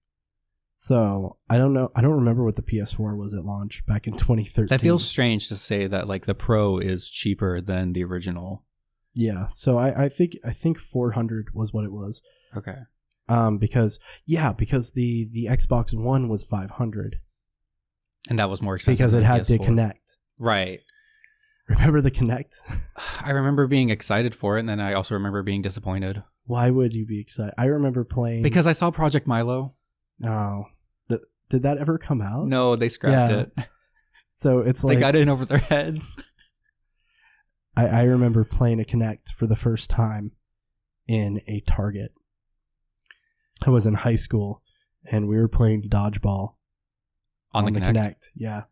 So I don't know. I don't remember what the PS4 was at launch back in 2013. That feels strange to say that like the Pro is cheaper than the original. Yeah. So I think 400 was what it was. Okay. Because the Xbox One was 500. And that was more expensive because it had PS4. to connect. Right. Remember the Kinect? I remember being excited for it, and then I also remember being disappointed. Why would you be excited? I remember playing Because I saw Project Milo. Oh, did that ever come out? No, they scrapped it. So it's like They got it in over their heads. I remember playing a Kinect for the first time in a Target. I was in high school and we were playing dodgeball on the Kinect. Yeah.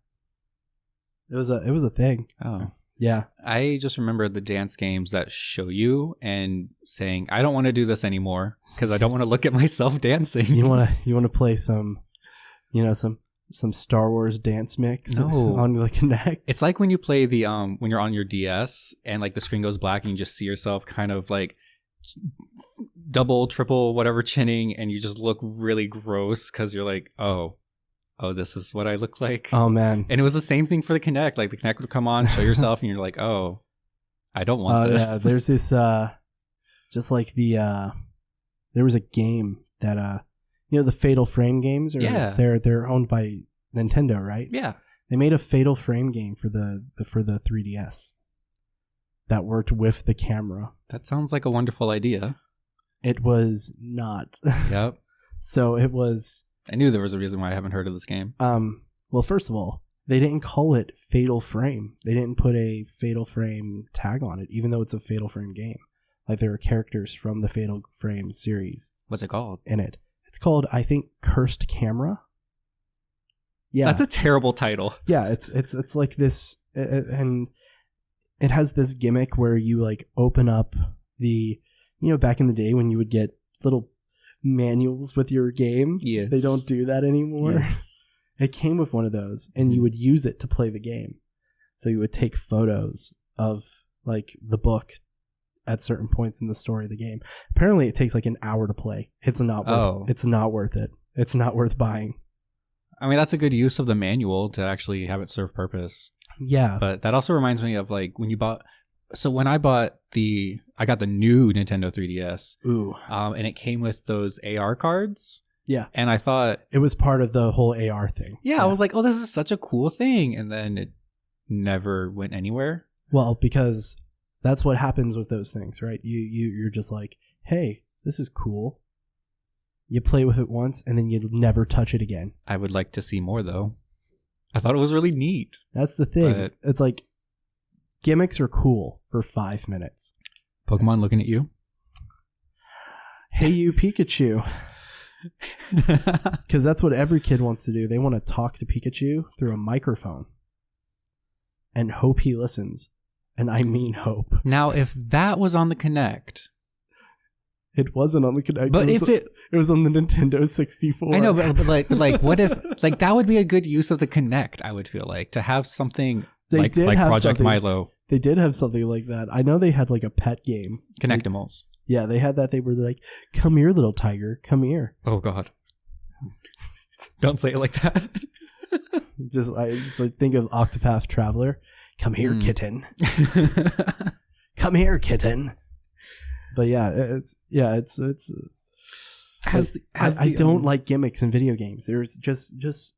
It was a thing. Oh. Yeah. I just remember the dance games that show you and saying, I don't want to do this anymore because I don't want to look at myself dancing. You want to play some Star Wars dance mix on the Kinect? It's like when you play the when you're on your DS and like the screen goes black and you just see yourself kind of like double, triple, whatever chinning, and you just look really gross because you're like, oh, this is what I look like. Oh man. And it was the same thing for the Kinect. Like the Kinect would come on, show yourself, and you're like, oh, I don't want this. Yeah, there's this just like there was a game that the Fatal Frame games they're owned by Nintendo, right? Yeah. They made a Fatal Frame game for the 3DS that worked with the camera. That sounds like a wonderful idea. It was not. Yep. So it was. I knew there was a reason why I haven't heard of this game. Well, first of all, they didn't call it Fatal Frame. They didn't put a Fatal Frame tag on it, even though it's a Fatal Frame game. Like there are characters from the Fatal Frame series. What's it called? In it. It's called, I think, Cursed Camera. Yeah. That's a terrible title. Yeah, it's like this, and it has this gimmick where you like open up the, back in the day when you would get little manuals with your game. Yes. They don't do that anymore. Yes. It came with one of those, and you would use it to play the game. So you would take photos of like the book at certain points in the story of the game. Apparently, it takes like an hour to play. It's not worth it. It's not worth buying. I mean, that's a good use of the manual to actually have it serve purpose. Yeah. But that also reminds me of like when you bought. So when I got the new Nintendo 3DS. Ooh. And it came with those AR cards. Yeah. And I thought it was part of the whole AR thing. Yeah, I was like, oh, this is such a cool thing. And then it never went anywhere. Well, because that's what happens with those things, right? You're just like, hey, this is cool. You play with it once and then you never touch it again. I would like to see more though. I thought it was really neat. That's the thing. It's like gimmicks are cool for 5 minutes. Pokemon looking at you. Hey, you Pikachu. Because that's what every kid wants to do. They want to talk to Pikachu through a microphone and hope he listens. And I mean hope. Now, if that was on the Kinect. It wasn't on the Kinect. But it was on the Nintendo 64. I know, but like what if like that would be a good use of the Kinect, I would feel like, to have something like Project Milo. They did have something like that. I know they had like a pet game. Kinectimals. Yeah, they had that. They were like, come here, little tiger. Come here. Oh, God. Don't say it like that. I just like think of Octopath Traveler. Come here, kitten. Come here, kitten. But yeah, I don't like gimmicks in video games. There's just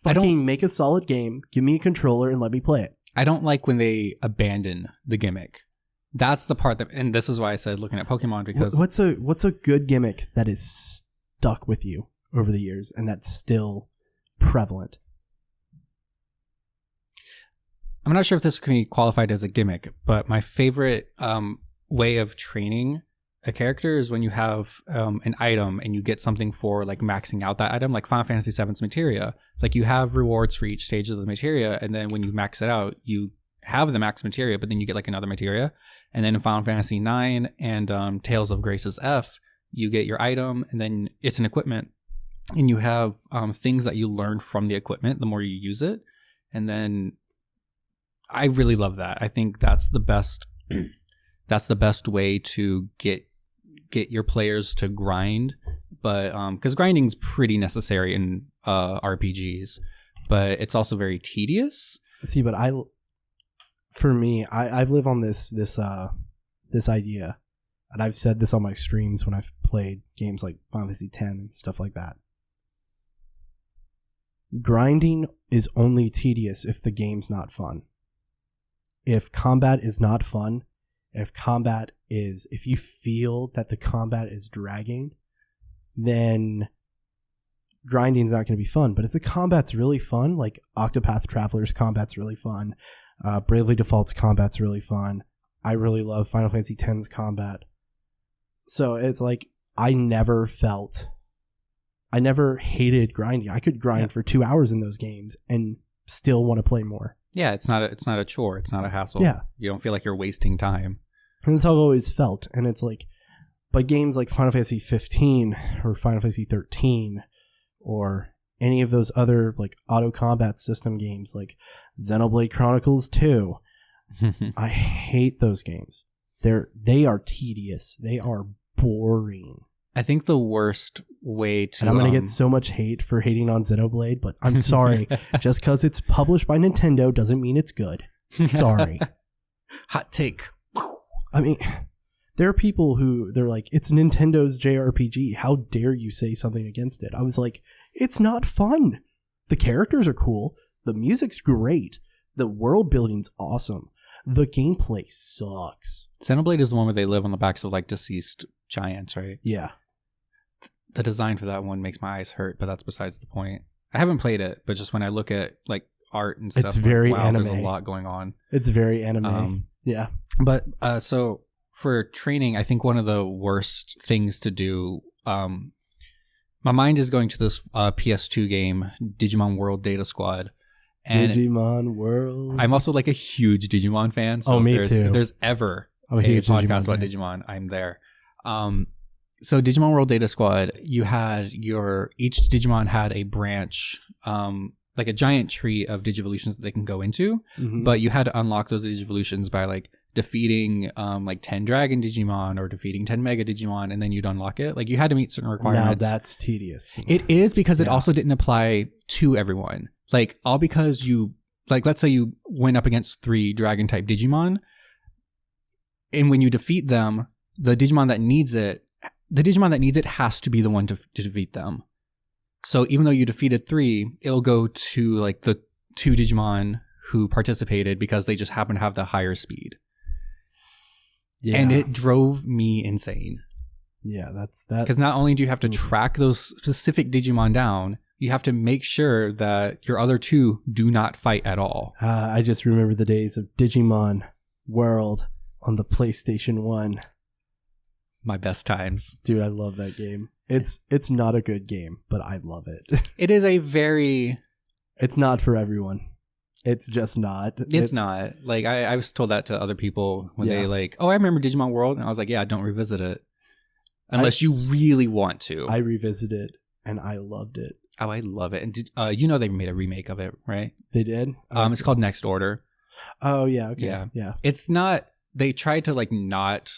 fucking make a solid game, give me a controller, and let me play it. I don't like when they abandon the gimmick. That's the part that, and this is why I said looking at Pokemon, because what's a good gimmick that is stuck with you over the years and that's still prevalent? I'm not sure if this can be qualified as a gimmick, but my favorite way of training a character is when you have an item and you get something for like maxing out that item, like Final Fantasy VII's materia. Like you have rewards for each stage of the materia, and then when you max it out, you have the max materia, but then you get like another materia. And then in Final Fantasy IX and Tales of Grace's F, you get your item, and then it's an equipment, and you have things that you learn from the equipment the more you use it. And then I really love that. I think that's the best. That's the best way to get your players to grind, but because grinding's pretty necessary in RPGs, but it's also very tedious. See, but I live on this idea, and I've said this on my streams when I've played games like Final Fantasy X and stuff like that. Grinding is only tedious if the game's not fun. If combat is not fun, if combat is if you feel that the combat is dragging, then grinding's not going to be fun. But if the combat's really fun, like Octopath Traveler's combat's really fun, Bravely Default's combat's really fun. I really love Final Fantasy X's combat. So it's like I never hated grinding. I could grind for 2 hours in those games and still want to play more. Yeah, it's not a chore. It's not a hassle. Yeah. You don't feel like you're wasting time. And that's how I've always felt. And it's like, by games like Final Fantasy 15 or Final Fantasy 13 or any of those other like auto combat system games like Xenoblade Chronicles 2, I hate those games. They are tedious. They are boring. I think the worst way to... And I'm going to get so much hate for hating on Xenoblade, but I'm sorry. Just because it's published by Nintendo doesn't mean it's good. Sorry. Hot take. I mean, there are people who, they're like, it's Nintendo's JRPG. How dare you say something against it? I was like, it's not fun. The characters are cool. The music's great. The world building's awesome. The gameplay sucks. Xenoblade is the one where they live on the backs of like deceased giants, right? Yeah. The design for that one makes my eyes hurt, but that's besides the point. I haven't played it, but just when I look at like art and stuff, it's very like, wow, anime. There's a lot going on. It's very anime. Yeah. But so for training, I think one of the worst things to do, my mind is going to this PS2 game, Digimon World Data Squad. And Digimon World. I'm also like a huge Digimon fan. So me too. If there's ever a podcast about Digimon, I'm there. So Digimon World Data Squad, you had each Digimon had a branch, like a giant tree of Digivolutions that they can go into, but you had to unlock those Digivolutions by like defeating like 10 Dragon Digimon or defeating 10 Mega Digimon, and then you'd unlock it. Like you had to meet certain requirements. Now that's tedious. It is because it also didn't apply to everyone. Like all because you, like let's say you went up against 3 Dragon type Digimon, and when you defeat them, the Digimon that needs it has to be the one to defeat them. So even though you defeated 3, it'll go to like the 2 Digimon who participated because they just happen to have the higher speed. Yeah. And it drove me insane. Yeah, that's because not only do you have to track those specific Digimon down, you have to make sure that your other 2 do not fight at all. I just remember the days of Digimon World on the PlayStation 1. My best times. Dude, I love that game. It's not a good game, but I love it. It is a very... It's not for everyone. It's just not. It's not. Like, I was told that to other people when they like, oh, I remember Digimon World. And I was like, yeah, don't revisit it. Unless you really want to. I revisited and I loved it. Oh, I love it. And you know they made a remake of it, right? They did? It's called Next Order. Oh, yeah. Okay. Yeah. It's not... They tried to like not...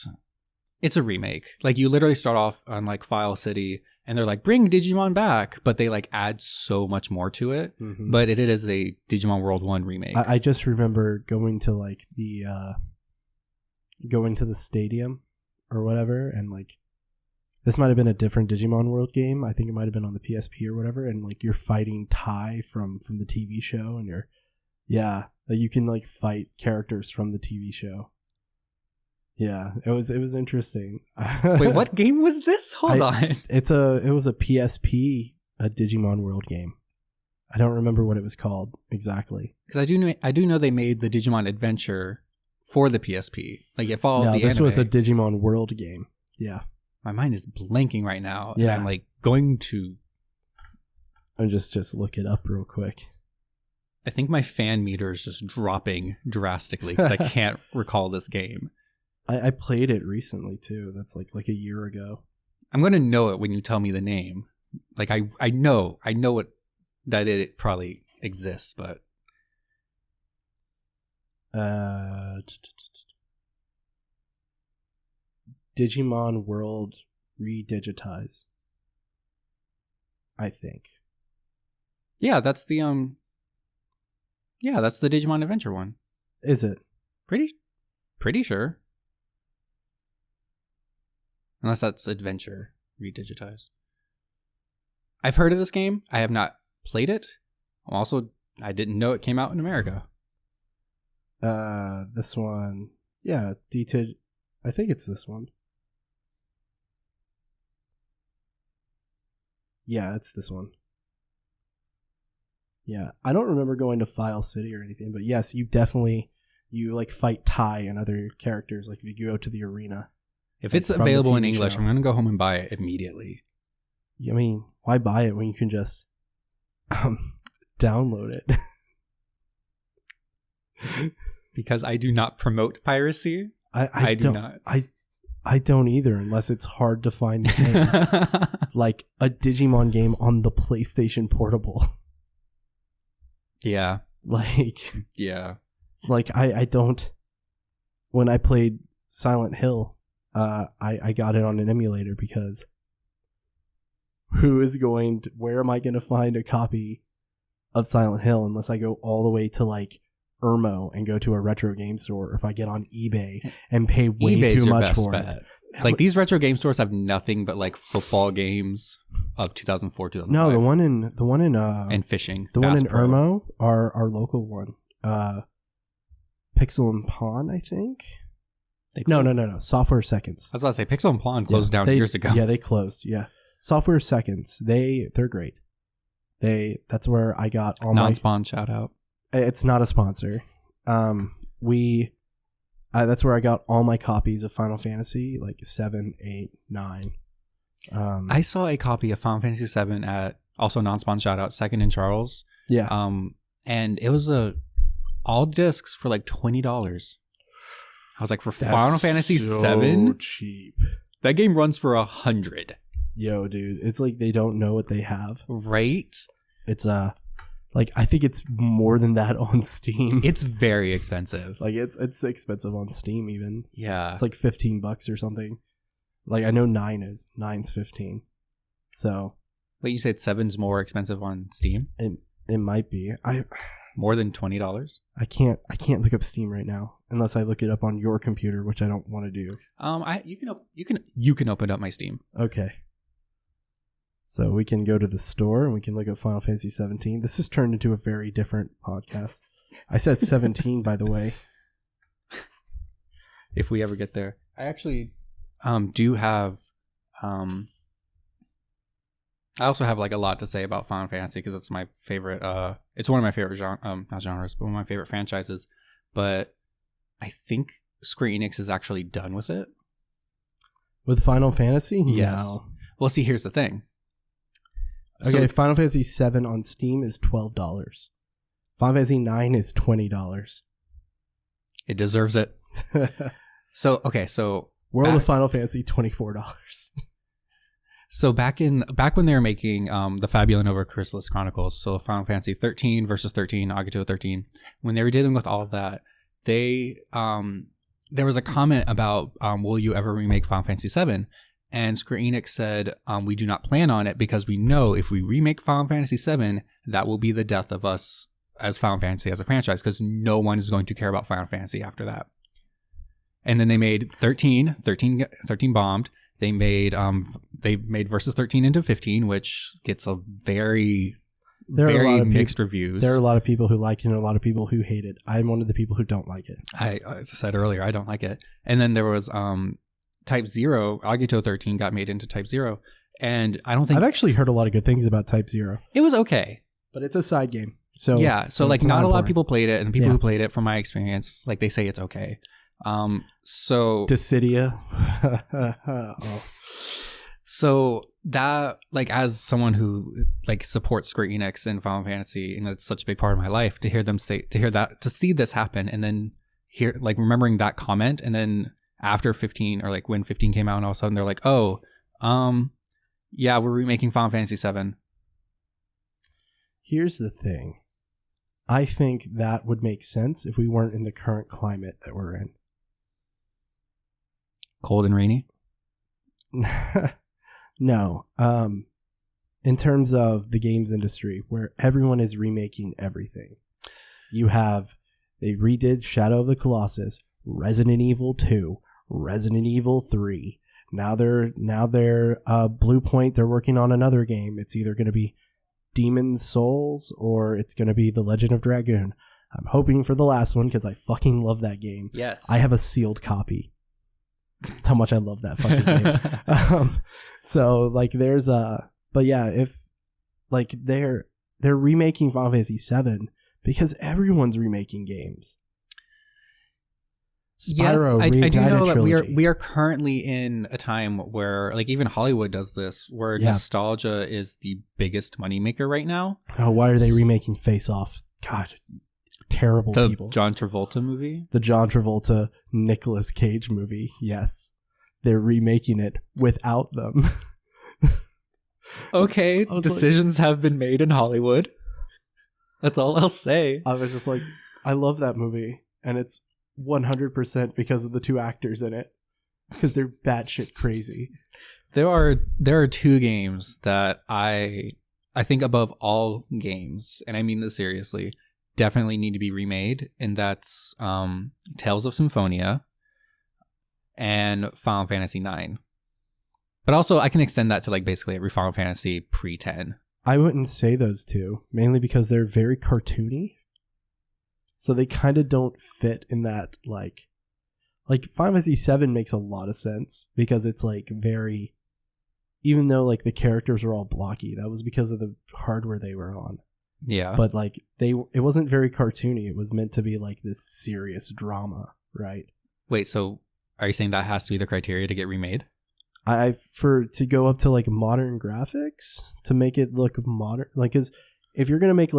It's a remake. Like you literally start off on like File City and they're like, bring Digimon back. But they like add so much more to it. Mm-hmm. But it is a Digimon World 1 remake. I just remember going to like going to the stadium or whatever. And like, this might have been a different Digimon World game. I think it might have been on the PSP or whatever. And like you're fighting Tai from the TV show. And like you can like fight characters from the TV show. Yeah, it was interesting. Wait, what game was this? Hold on. It was a PSP, a Digimon World game. I don't remember what it was called exactly. Because I do know they made the Digimon Adventure for the PSP. Like it followed the this anime. Was a Digimon World game. Yeah. My mind is blanking right now. Yeah. And I'm like going to... I'll just look it up real quick. I think my fan meter is just dropping drastically because I can't recall this game. I played it recently too. That's like a year ago. I'm going to know it when you tell me the name. Like I know it, that it probably exists, but Digimon World Redigitize, I think. Yeah, that's the that's the Digimon Adventure one. Is it? Pretty sure. Unless that's Adventure Redigitized. I've heard of this game. I have not played it. I didn't know it came out in America. This one, yeah, I think it's this one. Yeah, it's this one. Yeah, I don't remember going to File City or anything, but yes, you like fight Ty and other characters. Like if you go to the arena. If it's available in English, I'm gonna go home and buy it immediately. I mean, why buy it when you can just download it? Because I do not promote piracy. I do not. I don't either, unless it's hard to find the game. Like a Digimon game on the PlayStation Portable. Yeah. Yeah. Like I don't. When I played Silent Hill, I got it on an emulator because where am I going to find a copy of Silent Hill unless I go all the way to like Irmo and go to a retro game store, or if I get on eBay and pay way too much for it. Like these retro game stores have nothing but like football games of 2004, 2005. No, the one in and fishing. The one in Irmo, our local one, Pixel and Pawn, I think. No. Software Seconds. I was about to say Pixel and Pawn closed down years ago. Yeah, they closed. Yeah, Software Seconds. They're great. That's where I got all non-spawn shout out. It's not a sponsor. That's where I got all my copies of Final Fantasy, like 7, 8, 9. I saw a copy of Final Fantasy 7 at also non-spawn shout out Second and Charles. Yeah. And it was all discs for like $20. I was like, for Final Fantasy 7, cheap. That game runs for $100. Yo, dude, it's like they don't know what they have. Right? It's like I think it's more than that on Steam. It's very expensive. Like it's expensive on Steam even. Yeah. It's like $15 or something. Like I know 9's 15. So. Wait, you said 7's more expensive on Steam? It might be. More than $20? I can't look up Steam right now unless I look it up on your computer, which I don't want to do. You can open up my Steam. Okay. So we can go to the store and we can look at Final Fantasy 17. This has turned into a very different podcast. I said 17, by the way. If we ever get there. I actually do have... I also have like a lot to say about Final Fantasy because it's my favorite... it's one of my favorite not genres, but one of my favorite franchises. But I think Square Enix is actually done with it. With Final Fantasy? Yes. No. Well, see, here's the thing. Okay, Final Fantasy 7 on Steam is $12. Final Fantasy 9 is $20. It deserves it. So World of Final Fantasy, $24. So back when they were making the Fabula Nova Chrysalis Chronicles, so Final Fantasy 13 versus 13, Agito 13, when they were dealing with all of that, they there was a comment about will you ever remake Final Fantasy 7? And Square Enix said, we do not plan on it because we know if we remake Final Fantasy VII, that will be the death of us as Final Fantasy as a franchise because no one is going to care about Final Fantasy after that. And then they made 13 bombed. They made Versus 13 into 15, which gets a very mixed reviews. There are a lot of people who like it and a lot of people who hate it. I'm one of the people who don't like it. As I said earlier, I don't like it. And then there was... Type 0, Agito 13 got made into Type 0, and I don't think... I've actually heard a lot of good things about Type 0. It was okay. But it's a side game. So like not a lot of people played it, and the people who played it, from my experience, like they say it's okay. So... Dissidia. So that, like, as someone who like supports Square Enix and Final Fantasy, and it's such a big part of my life, to see this happen, and then hear, like, remembering that comment, and then after 15, or like when 15 came out, and all of a sudden they're like, oh, yeah, we're remaking Final Fantasy 7. Here's the thing. I think that would make sense if we weren't in the current climate that we're in. Cold and rainy? No. In terms of the games industry, where everyone is remaking everything. They redid Shadow of the Colossus, Resident Evil 2, Resident Evil 3. Now they're Blue Point. They're working on another game. It's either going to be Demon's Souls or it's going to be The Legend of Dragoon. I'm hoping for the last one because I fucking love that game. Yes, I have a sealed copy. That's how much I love that fucking game. So like there's but yeah, if like they're remaking Final Fantasy VII because everyone's remaking games. Spyro, yes, I do know that trilogy. we are currently in a time where like even Hollywood does this, where nostalgia is the biggest moneymaker right now. Oh, why are they remaking Face Off? God, terrible people. The John Travolta movie? The John Travolta Nicolas Cage movie. Yes. They're remaking it without them. Okay, decisions have been made in Hollywood. That's all I'll say. I was just like, I love that movie, and it's 100% because of the two actors in it, because they're batshit crazy. There are two games that I think above all games, and I mean this seriously, definitely need to be remade, and that's Tales of Symphonia and Final Fantasy IX. But also, I can extend that to like basically every Final Fantasy pre-10. I wouldn't say those two, mainly because they're very cartoony. So they kind of don't fit in that, like Final Fantasy VII makes a lot of sense because it's like very, even though like the characters are all blocky, that was because of the hardware they were on. Yeah. But like it wasn't very cartoony. It was meant to be like this serious drama, right? Wait, so are you saying that has to be the criteria to get remade? To go up to like modern graphics to make it look modern, like, cause if you're gonna make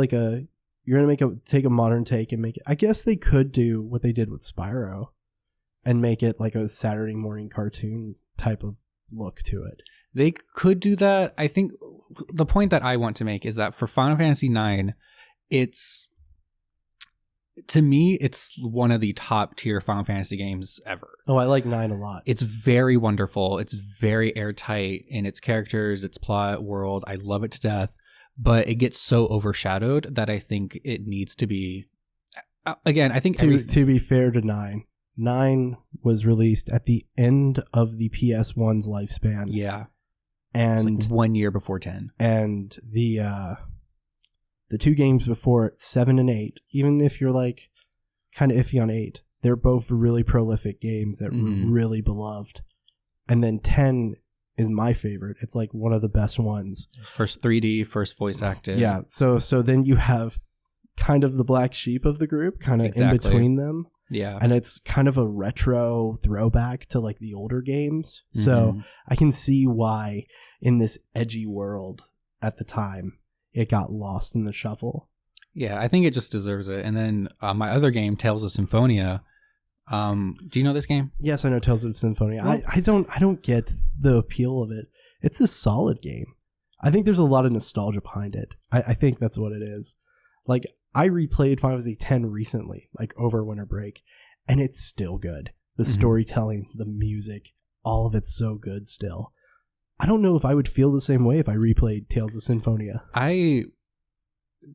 take a modern take and make it, I guess they could do what they did with Spyro and make it like a Saturday morning cartoon type of look to it. They could do that. I think the point that I want to make is that for Final Fantasy IX, to me, it's one of the top tier Final Fantasy games ever. Oh, I like 9 a lot. It's very wonderful. It's very airtight in its characters, its plot, world. I love it to death. But it gets so overshadowed that I think it needs to be. Again, I think to be fair to 9 was released at the end of the PS1's lifespan. Yeah, and like 1 year before 10. And the two games before it, 7 and 8, even if you're like kind of iffy on 8, they're both really prolific games that were really beloved. And then 10 is my favorite. It's like one of the best ones. First 3D, first voice acted. Yeah. So then you have kind of the black sheep of the group, kind of in between them. Yeah. And it's kind of a retro throwback to like the older games. So I can see why in this edgy world at the time, it got lost in the shuffle. Yeah, I think it just deserves it. And then my other game, Tales of Symphonia. Do you know this game? Yes, I know Tales of Symphonia. Well, I don't get the appeal of it. It's a solid game. I think there's a lot of nostalgia behind it. I think that's what it is. Like, I replayed Final Fantasy X recently, like over winter break, and it's still good. The storytelling, the music, all of it's so good still. I don't know if I would feel the same way if I replayed Tales of Symphonia. I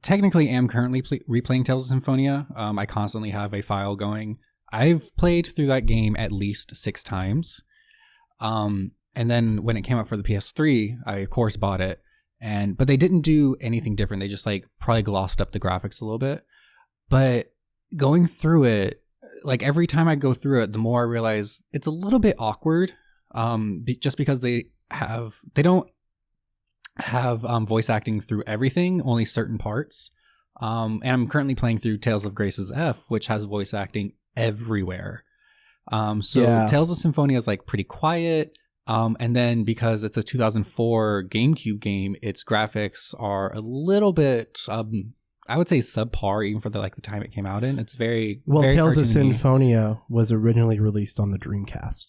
technically am currently replaying Tales of Symphonia. I constantly have a file going. I've played through that game at least 6 times. And then when it came out for the PS3, I of course bought it. But they didn't do anything different. They just like probably glossed up the graphics a little bit. But going through it, like every time I go through it, the more I realize it's a little bit awkward. Just because they don't have voice acting through everything, only certain parts. And I'm currently playing through Tales of Grace's F, which has voice acting everywhere. Tales of Symphonia is like pretty quiet. And then because it's a 2004 GameCube game, its graphics are a little bit, I would say subpar, even for the time it came out in. It's very Tales of cartoony. Symphonia was originally released on the Dreamcast,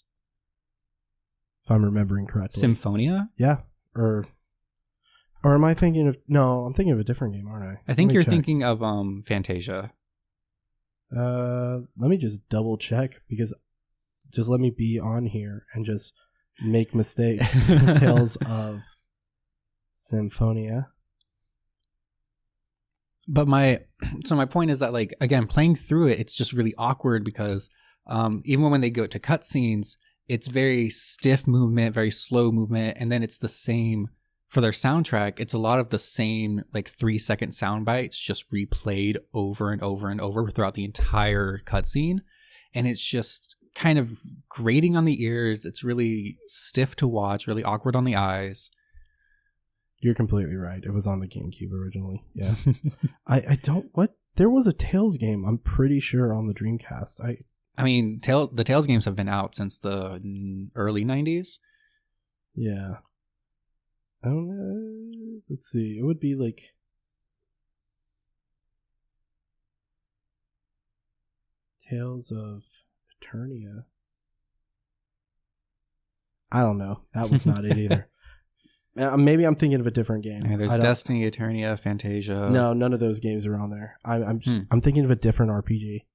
if I'm remembering correctly. Symphonia? Yeah, or am I thinking of? No, I'm thinking of a different game, aren't I? I think you're thinking of Fantasia. Let me just double check, because just let me be on here and just make mistakes. Tales of Symphonia. But my point is that, like, again, playing through it, it's just really awkward because even when they go to cutscenes, it's very stiff movement, very slow movement, and then it's the same for their soundtrack. It's a lot of the same, like, 3-second sound bites just replayed over and over and over throughout the entire cutscene, and it's just kind of grating on the ears. It's really stiff to watch, really awkward on the eyes. You're completely right. It was on the GameCube originally. Yeah. I don't... What? There was a Tales game, I'm pretty sure, on the Dreamcast. I mean, the Tales games have been out since the early 90s. Yeah. I don't know. Let's see. It would be like... Tales of Eternia. I don't know. That was not it either. Maybe I'm thinking of a different game. Yeah, there's Destiny, Eternia, Fantasia. No, none of those games are on there. I'm thinking of a different RPG.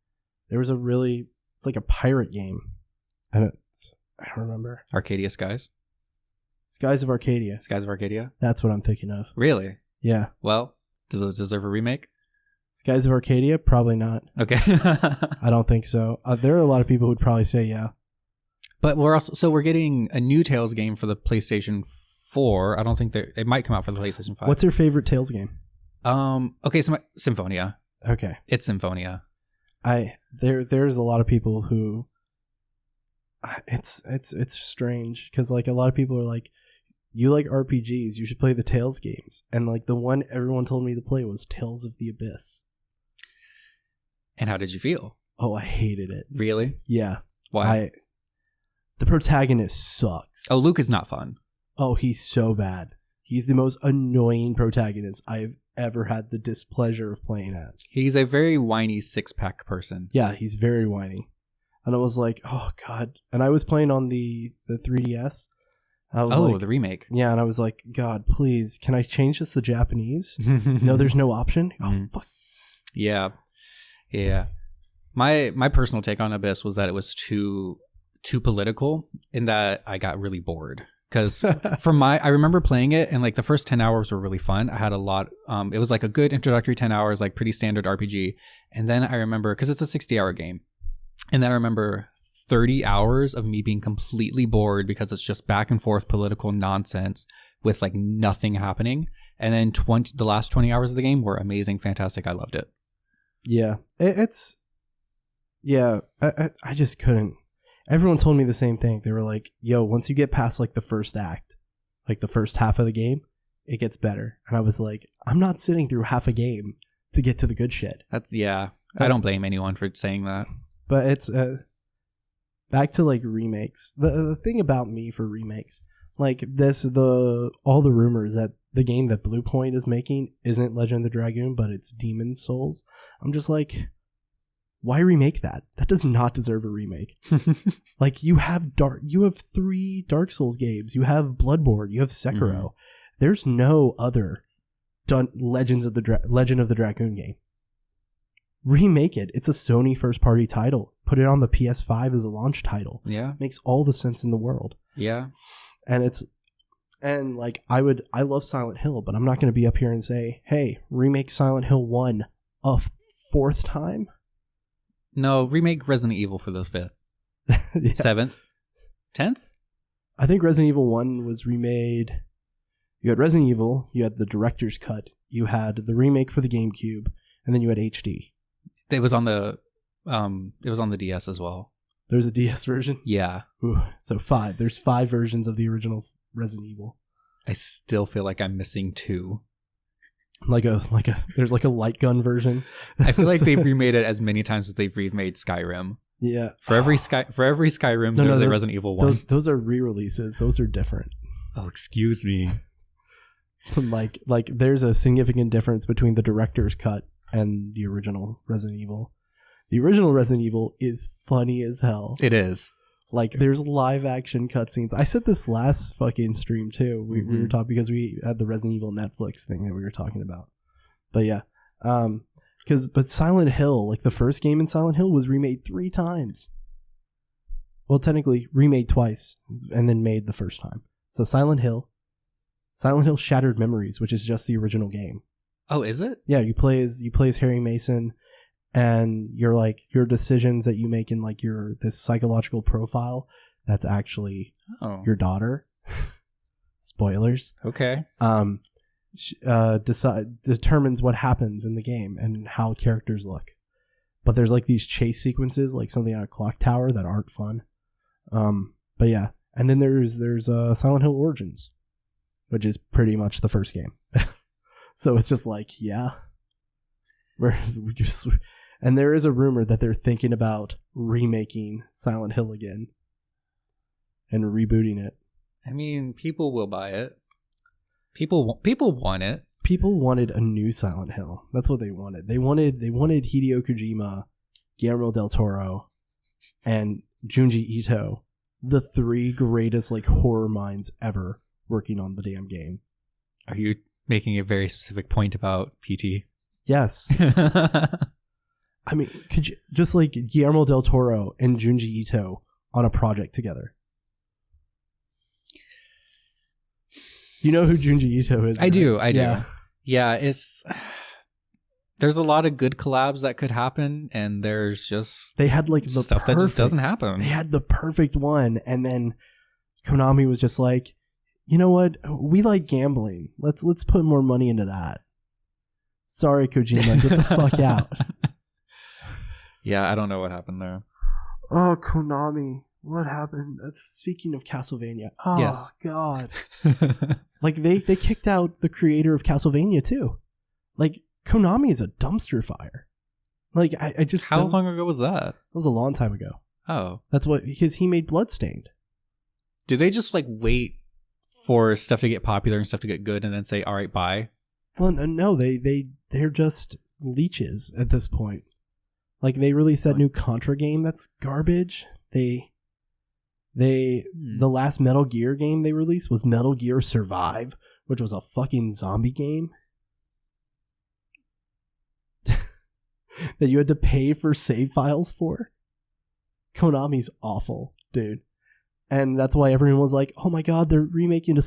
There was it's like a pirate game, and I don't remember. Arcadia Skies. Skies of Arcadia. Skies of Arcadia. That's what I'm thinking of. Really? Yeah. Well, does it deserve a remake? Skies of Arcadia? Probably not. Okay. I don't think so. There are a lot of people who'd probably say yeah. But we're getting a new Tales game for the PlayStation 4. I don't think it might come out for the PlayStation 5. What's your favorite Tales game? Okay, so Symphonia. Okay. It's Symphonia. There's a lot of people who it's strange because like a lot of people are like, you like RPGs, you should play the Tales games, and like the one everyone told me to play was Tales of the Abyss. And how did you feel? Oh, I hated it. Really? Yeah. Why? The protagonist sucks. Oh, Luke is not fun. Oh, he's so bad. He's the most annoying protagonist I've ever had the displeasure of playing as. He's a very whiny six-pack person. Yeah, he's very whiny. And I was like, oh, God. And I was playing on the 3DS. The remake. Yeah, and I was like, God, please, can I change this to Japanese? No, there's no option? Oh, fuck. Yeah. Yeah. My personal take on Abyss was that it was too political in that I got really bored. Because I remember playing it and like the first 10 hours were really fun. I had a lot, it was like a good introductory 10 hours, like pretty standard RPG. And then I remember, because it's a 60-hour game. And then I remember 30 hours of me being completely bored because it's just back and forth political nonsense with like nothing happening. And then the last 20 hours of the game were amazing, fantastic. I loved it. Yeah, I just couldn't. Everyone told me the same thing. They were like, yo, once you get past like the first act, like the first half of the game, it gets better. And I was like, I'm not sitting through half a game to get to the good shit. I don't blame anyone for saying that. But it's back to like remakes. The thing about me for remakes, like all the rumors that the game that Blue Point is making isn't Legend of the Dragoon, but it's Demon's Souls. I'm just like, why remake that? That does not deserve a remake. Like you have 3 Dark Souls games. You have Bloodborne. You have Sekiro. Mm-hmm. There's no other Legend of the Dragoon game. Remake it. It's a Sony first party title. Put it on the PS5 as a launch title. Yeah. Makes all the sense in the world. Yeah. And like I love Silent Hill, but I'm not going to be up here and say, hey, remake Silent Hill 1 a 4th time. No, remake Resident Evil for the 5th. Yeah. 7th? 10th? I think Resident Evil 1 was remade. You had Resident Evil, you had the director's cut, you had the remake for the GameCube, and then you had HD. It was on the DS as well. There's a DS version? Yeah. Ooh, so 5. There's 5 versions of the original Resident Evil. I still feel like I'm missing 2. There's like a light gun version. I feel like they've remade it as many times as they've remade Skyrim. Yeah. For every Skyrim, there's a Resident Evil 1. Those are re-releases. Those are different. Oh, excuse me. like there's a significant difference between the director's cut and the original Resident Evil. The original Resident Evil is funny as hell. It is. Like there's live action cutscenes. I said this last fucking stream too. We were talking because we had the Resident Evil Netflix thing that we were talking about. But yeah, but Silent Hill, like the first game in Silent Hill, was remade 3 times. Well, technically remade twice and then made the first time. So Silent Hill Shattered Memories, which is just the original game. Oh, is it? Yeah, you play as Harry Mason. And your decisions that you make in like this psychological profile, that's actually your daughter. Spoilers. Okay. Determines what happens in the game and how characters look. But there's like these chase sequences, like something on a clock tower that aren't fun. But yeah, and then there's Silent Hill Origins, which is pretty much the first game. So it's just like, yeah, and there is a rumor that they're thinking about remaking Silent Hill again and rebooting it. I mean, people will buy it. People want it. People wanted a new Silent Hill. That's what they wanted. They wanted Hideo Kojima, Guillermo del Toro, and Junji Ito, the 3 greatest like horror minds ever, working on the damn game. Are you making a very specific point about PT? Yes. I mean, could you just like Guillermo del Toro and Junji Ito on a project together? You know who Junji Ito is? I do. Yeah, there's a lot of good collabs that could happen, and there's just they had like the stuff that just doesn't happen. They had the perfect one, and then Konami was just like, you know what? We like gambling. Let's put more money into that. Sorry, Kojima, get the fuck out. Yeah, I don't know what happened there. Oh, Konami. What happened? That's speaking of Castlevania. Oh, yes. God. Like, they kicked out the creator of Castlevania, too. Like, Konami is a dumpster fire. Like, I just... How long ago was that? It was a long time ago. Oh. Because he made Bloodstained. Do they just, like, wait for stuff to get popular and stuff to get good and then say, all right, bye? Well, no, they're just leeches at this point. Like, they released that new Contra game that's garbage. The last Metal Gear game they released was Metal Gear Survive, which was a fucking zombie game that you had to pay for save files for. Konami's awful, dude. And that's why everyone was like, oh my god, they're remaking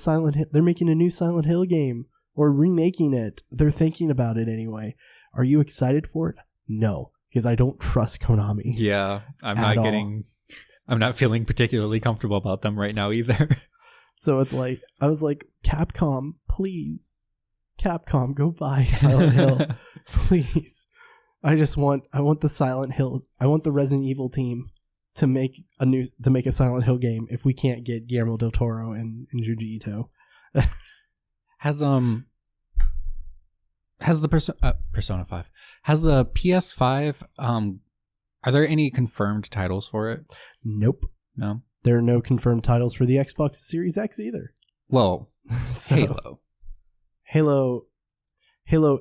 they're making a new Silent Hill game, or remaking it. They're thinking about it anyway. Are you excited for it? No, because I don't trust Konami. Yeah, I'm not feeling particularly comfortable about them right now either. So it's like, I was like, Capcom, please. Capcom, go buy Silent Hill. Please. I want the Silent Hill, I want the Resident Evil team to make a Silent Hill game if we can't get Guillermo del Toro and Junji Ito. Has the Persona 5, has the PS5, are there any confirmed titles for it? Nope. No? There are no confirmed titles for the Xbox Series X either. Well, So, Halo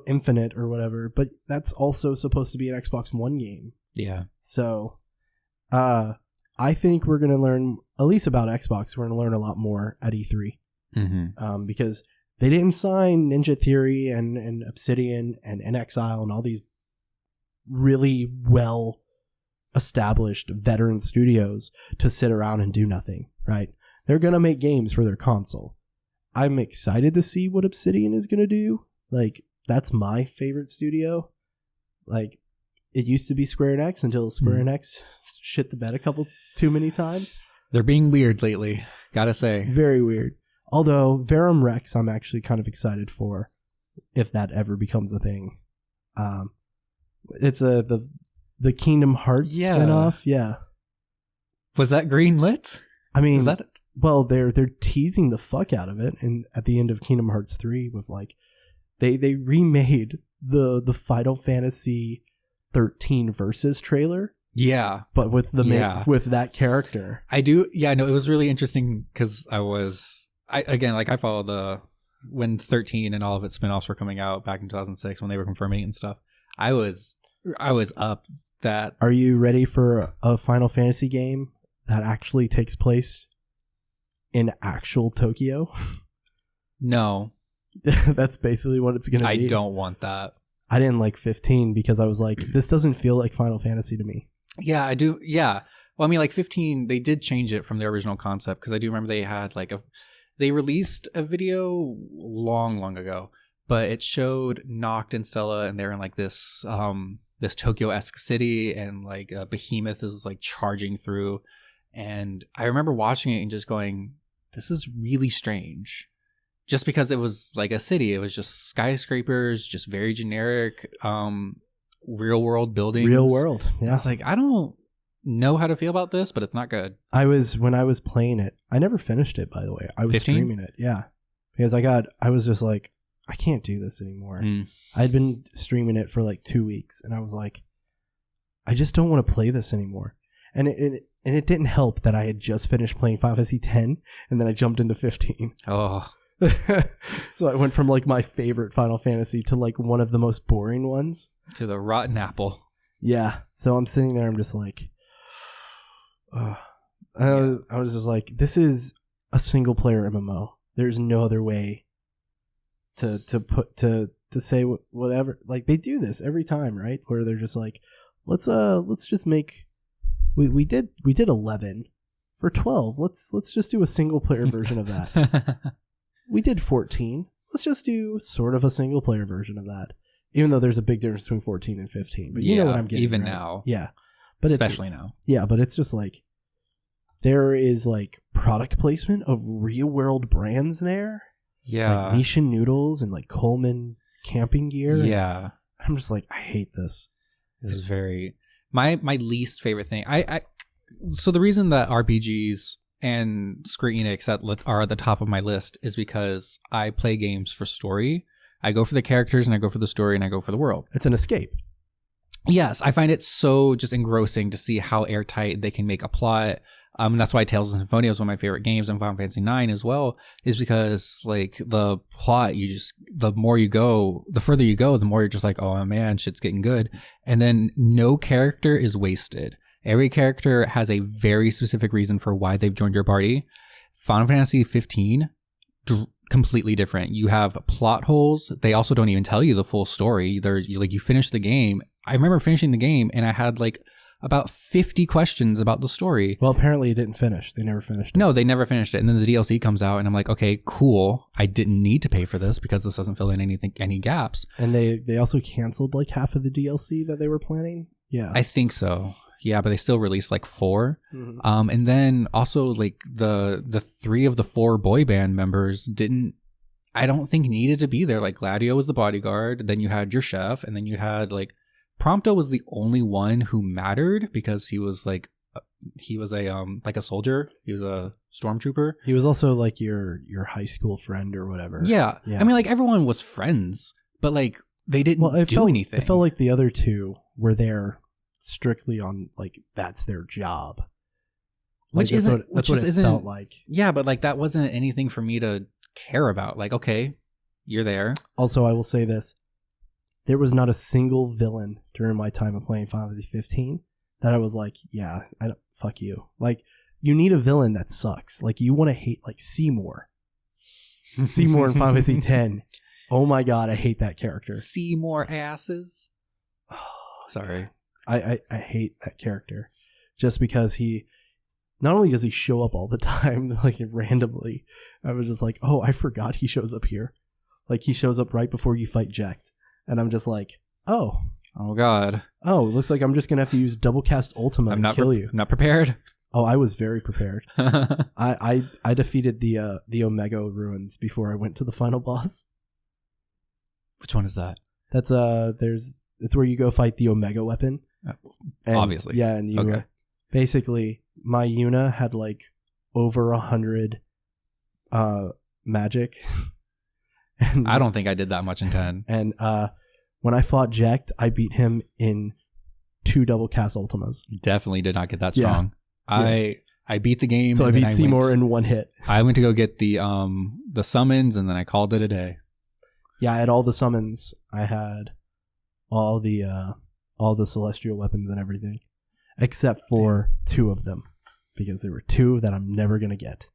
Infinite or whatever, but that's also supposed to be an Xbox One game. Yeah. So, I think we're going to learn, at least about Xbox, we're going to learn a lot more at E3. Mm-hmm. Because they didn't sign Ninja Theory and Obsidian and inXile and all these really well established veteran studios to sit around and do nothing, right? They're going to make games for their console. I'm excited to see what Obsidian is going to do. Like, that's my favorite studio. Like, it used to be Square Enix until Square Enix shit the bed a couple too many times. They're being weird lately, gotta say. Very weird. Although Verum Rex, I'm actually kind of excited for, if that ever becomes a thing. It's the Kingdom Hearts spinoff. Yeah. Was that greenlit? I mean, is that it? Well, they're teasing the fuck out of it, and at the end of Kingdom Hearts 3 with like they remade the Final Fantasy 13 Versus trailer. Yeah, but with with that character. I do. Yeah, no, it was really interesting because I followed when 13 and all of its spinoffs were coming out back in 2006 when they were confirming it and stuff. I was up that. Are you ready for a Final Fantasy game that actually takes place in actual Tokyo? No. That's basically what it's going to be. I don't want that. I didn't like 15 because I was like, this doesn't feel like Final Fantasy to me. Yeah, I do. Yeah. Well, I mean, like 15, they did change it from their original concept because I do remember they had they released a video long ago, but it showed Noct and Stella, and they're in like this Tokyo-esque city, and like a behemoth is like charging through. And I remember watching it and just going, this is really strange. Just because it was like a city, it was just skyscrapers, just very generic. real world buildings. Real world. Yeah. I was like, I don't know how to feel about this, but it's not good. When I was playing it, I never finished it, by the way. I was 15? streaming it. Yeah. Because I was just like, I can't do this anymore. I'd been streaming it for like 2 weeks and I was like, I just don't want to play this anymore. And it didn't help that I had just finished playing Final Fantasy X and then I jumped into 15. Oh. So I went from like my favorite Final Fantasy to like one of the most boring ones. To the rotten apple. Yeah. So I'm sitting there, I'm just like, I was just like, this is a single player MMO. There's no other way to say whatever. Like they do this every time, right? Where they're just like, let's just make we did 11 for 12. Let's just do a single player version of that. We did 14. Let's just do sort of a single player version of that. Even though there's a big difference between 14 and 15, but you know what I'm getting. Even right? now. Yeah. But especially now. Yeah, but it's just like there is like product placement of real world brands there. Yeah. Like Nishin Noodles and like Coleman camping gear. Yeah. I'm just like, I hate this. This is very my least favorite thing. So the reason that RPGs and Square Enix are at the top of my list is because I play games for story. I go for the characters and I go for the story and I go for the world. It's an escape. Yes, I find it so just engrossing to see how airtight they can make a plot. That's why Tales of Symphonia is one of my favorite games, and Final Fantasy IX as well, is because like the plot, the more you go, the further you go, the more you're just like, oh man, shit's getting good. And then no character is wasted. Every character has a very specific reason for why they've joined your party. Final Fantasy 15, completely different. You have plot holes. They also don't even tell you the full story. You finish the game. I remember finishing the game and I had like about 50 questions about the story. Well, apparently it didn't finish. They never finished it. No, they never finished it. And then the DLC comes out and I'm like, okay, cool. I didn't need to pay for this because this doesn't fill in any gaps. And they also canceled like half of the DLC that they were planning. Yeah. I think so. Yeah, but they still released like 4. Mm-hmm. And then also like the 3 of the 4 boy band members I don't think needed to be there. Like Gladio was the bodyguard. Then you had your chef. And then you had like Prompto was the only one who mattered because he was a soldier. He was a stormtrooper. He was also like your high school friend or whatever. Yeah. I mean, like everyone was friends, but like they didn't do anything. It felt like the other 2 were there strictly on like that's their job. Like, that's what it felt like. Yeah, but like that wasn't anything for me to care about. Like, okay, you're there. Also, I will say this. There was not a single villain during my time of playing Final Fantasy 15 that I was like, yeah, fuck you. Like, you need a villain that sucks. Like, you want to hate, like, Seymour. Seymour in Final Fantasy 10. Oh my god, I hate that character. Seymour asses. Oh, sorry. I hate that character. Just because not only does he show up all the time, like, randomly, I was just like, oh, I forgot he shows up here. Like, he shows up right before you fight Jekt. And I'm just like, oh god. Oh, it looks like I'm just gonna have to use double cast Ultima and kill you. I'm not prepared. Oh, I was very prepared. I defeated the Omega ruins before I went to the final boss. Which one is that? That's it's where you go fight the Omega weapon. And, obviously. Yeah, and you basically my Yuna had like over 100 magic. And, I don't think I did that much in 10. And when I fought Jekt, I beat him in 2 double cast Ultimas. Definitely did not get that strong. Yeah. I beat the game. So I beat Seymour in 1 hit. I went to go get the summons and then I called it a day. Yeah, I had all the summons. I had all the celestial weapons and everything, except for 2 of them, because there were 2 that I'm never gonna get.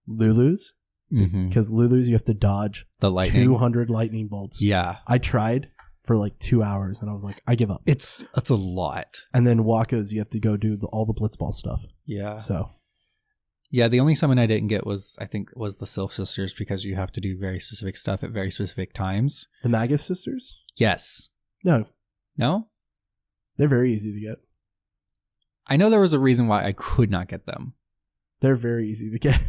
Lulu's. Because Lulu's, you have to dodge the lightning. 200 lightning bolts. Yeah. I tried for like 2 hours and I was like, I give up. It's a lot. And then Waka's, you have to go do all the Blitzball stuff. Yeah. So. Yeah, the only summon I didn't get was the Sylph Sisters, because you have to do very specific stuff at very specific times. The Magus Sisters? Yes. No. No? They're very easy to get. I know there was a reason why I could not get them. They're very easy to get.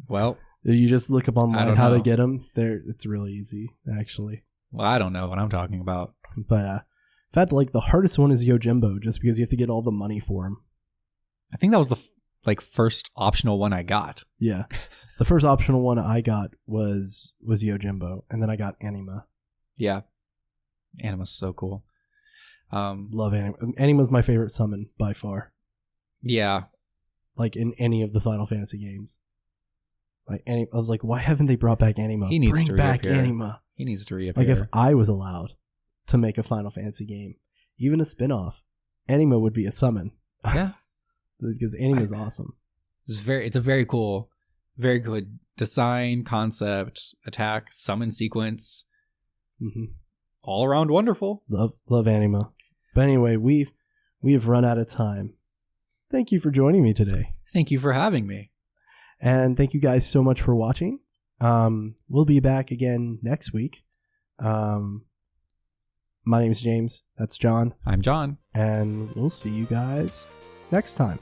Well, you just look up online how to get them. It's really easy, actually. Well, I don't know what I'm talking about. But In fact, like the hardest one is Yojimbo, just because you have to get all the money for him. I think that was the first optional one I got. Yeah. The first optional one I got was Yojimbo, and then I got Anima. Yeah. Anima's so cool. Love Anima. Anima's my favorite summon by far. Yeah. Like in any of the Final Fantasy games. Like I was like, why haven't they brought back Anima? He needs to Bring back reappear. Anima. He needs to reappear. Like if I was allowed to make a Final Fantasy game, even a spin-off, Anima would be a summon. Yeah. Because Anima's awesome. It's a very cool, very good design, concept, attack, summon sequence. Mm-hmm. All around wonderful. Love Anima. But anyway, we have run out of time. Thank you for joining me today. Thank you for having me. And thank you guys so much for watching. We'll be back again next week. My name is James. That's John. I'm John. And we'll see you guys next time.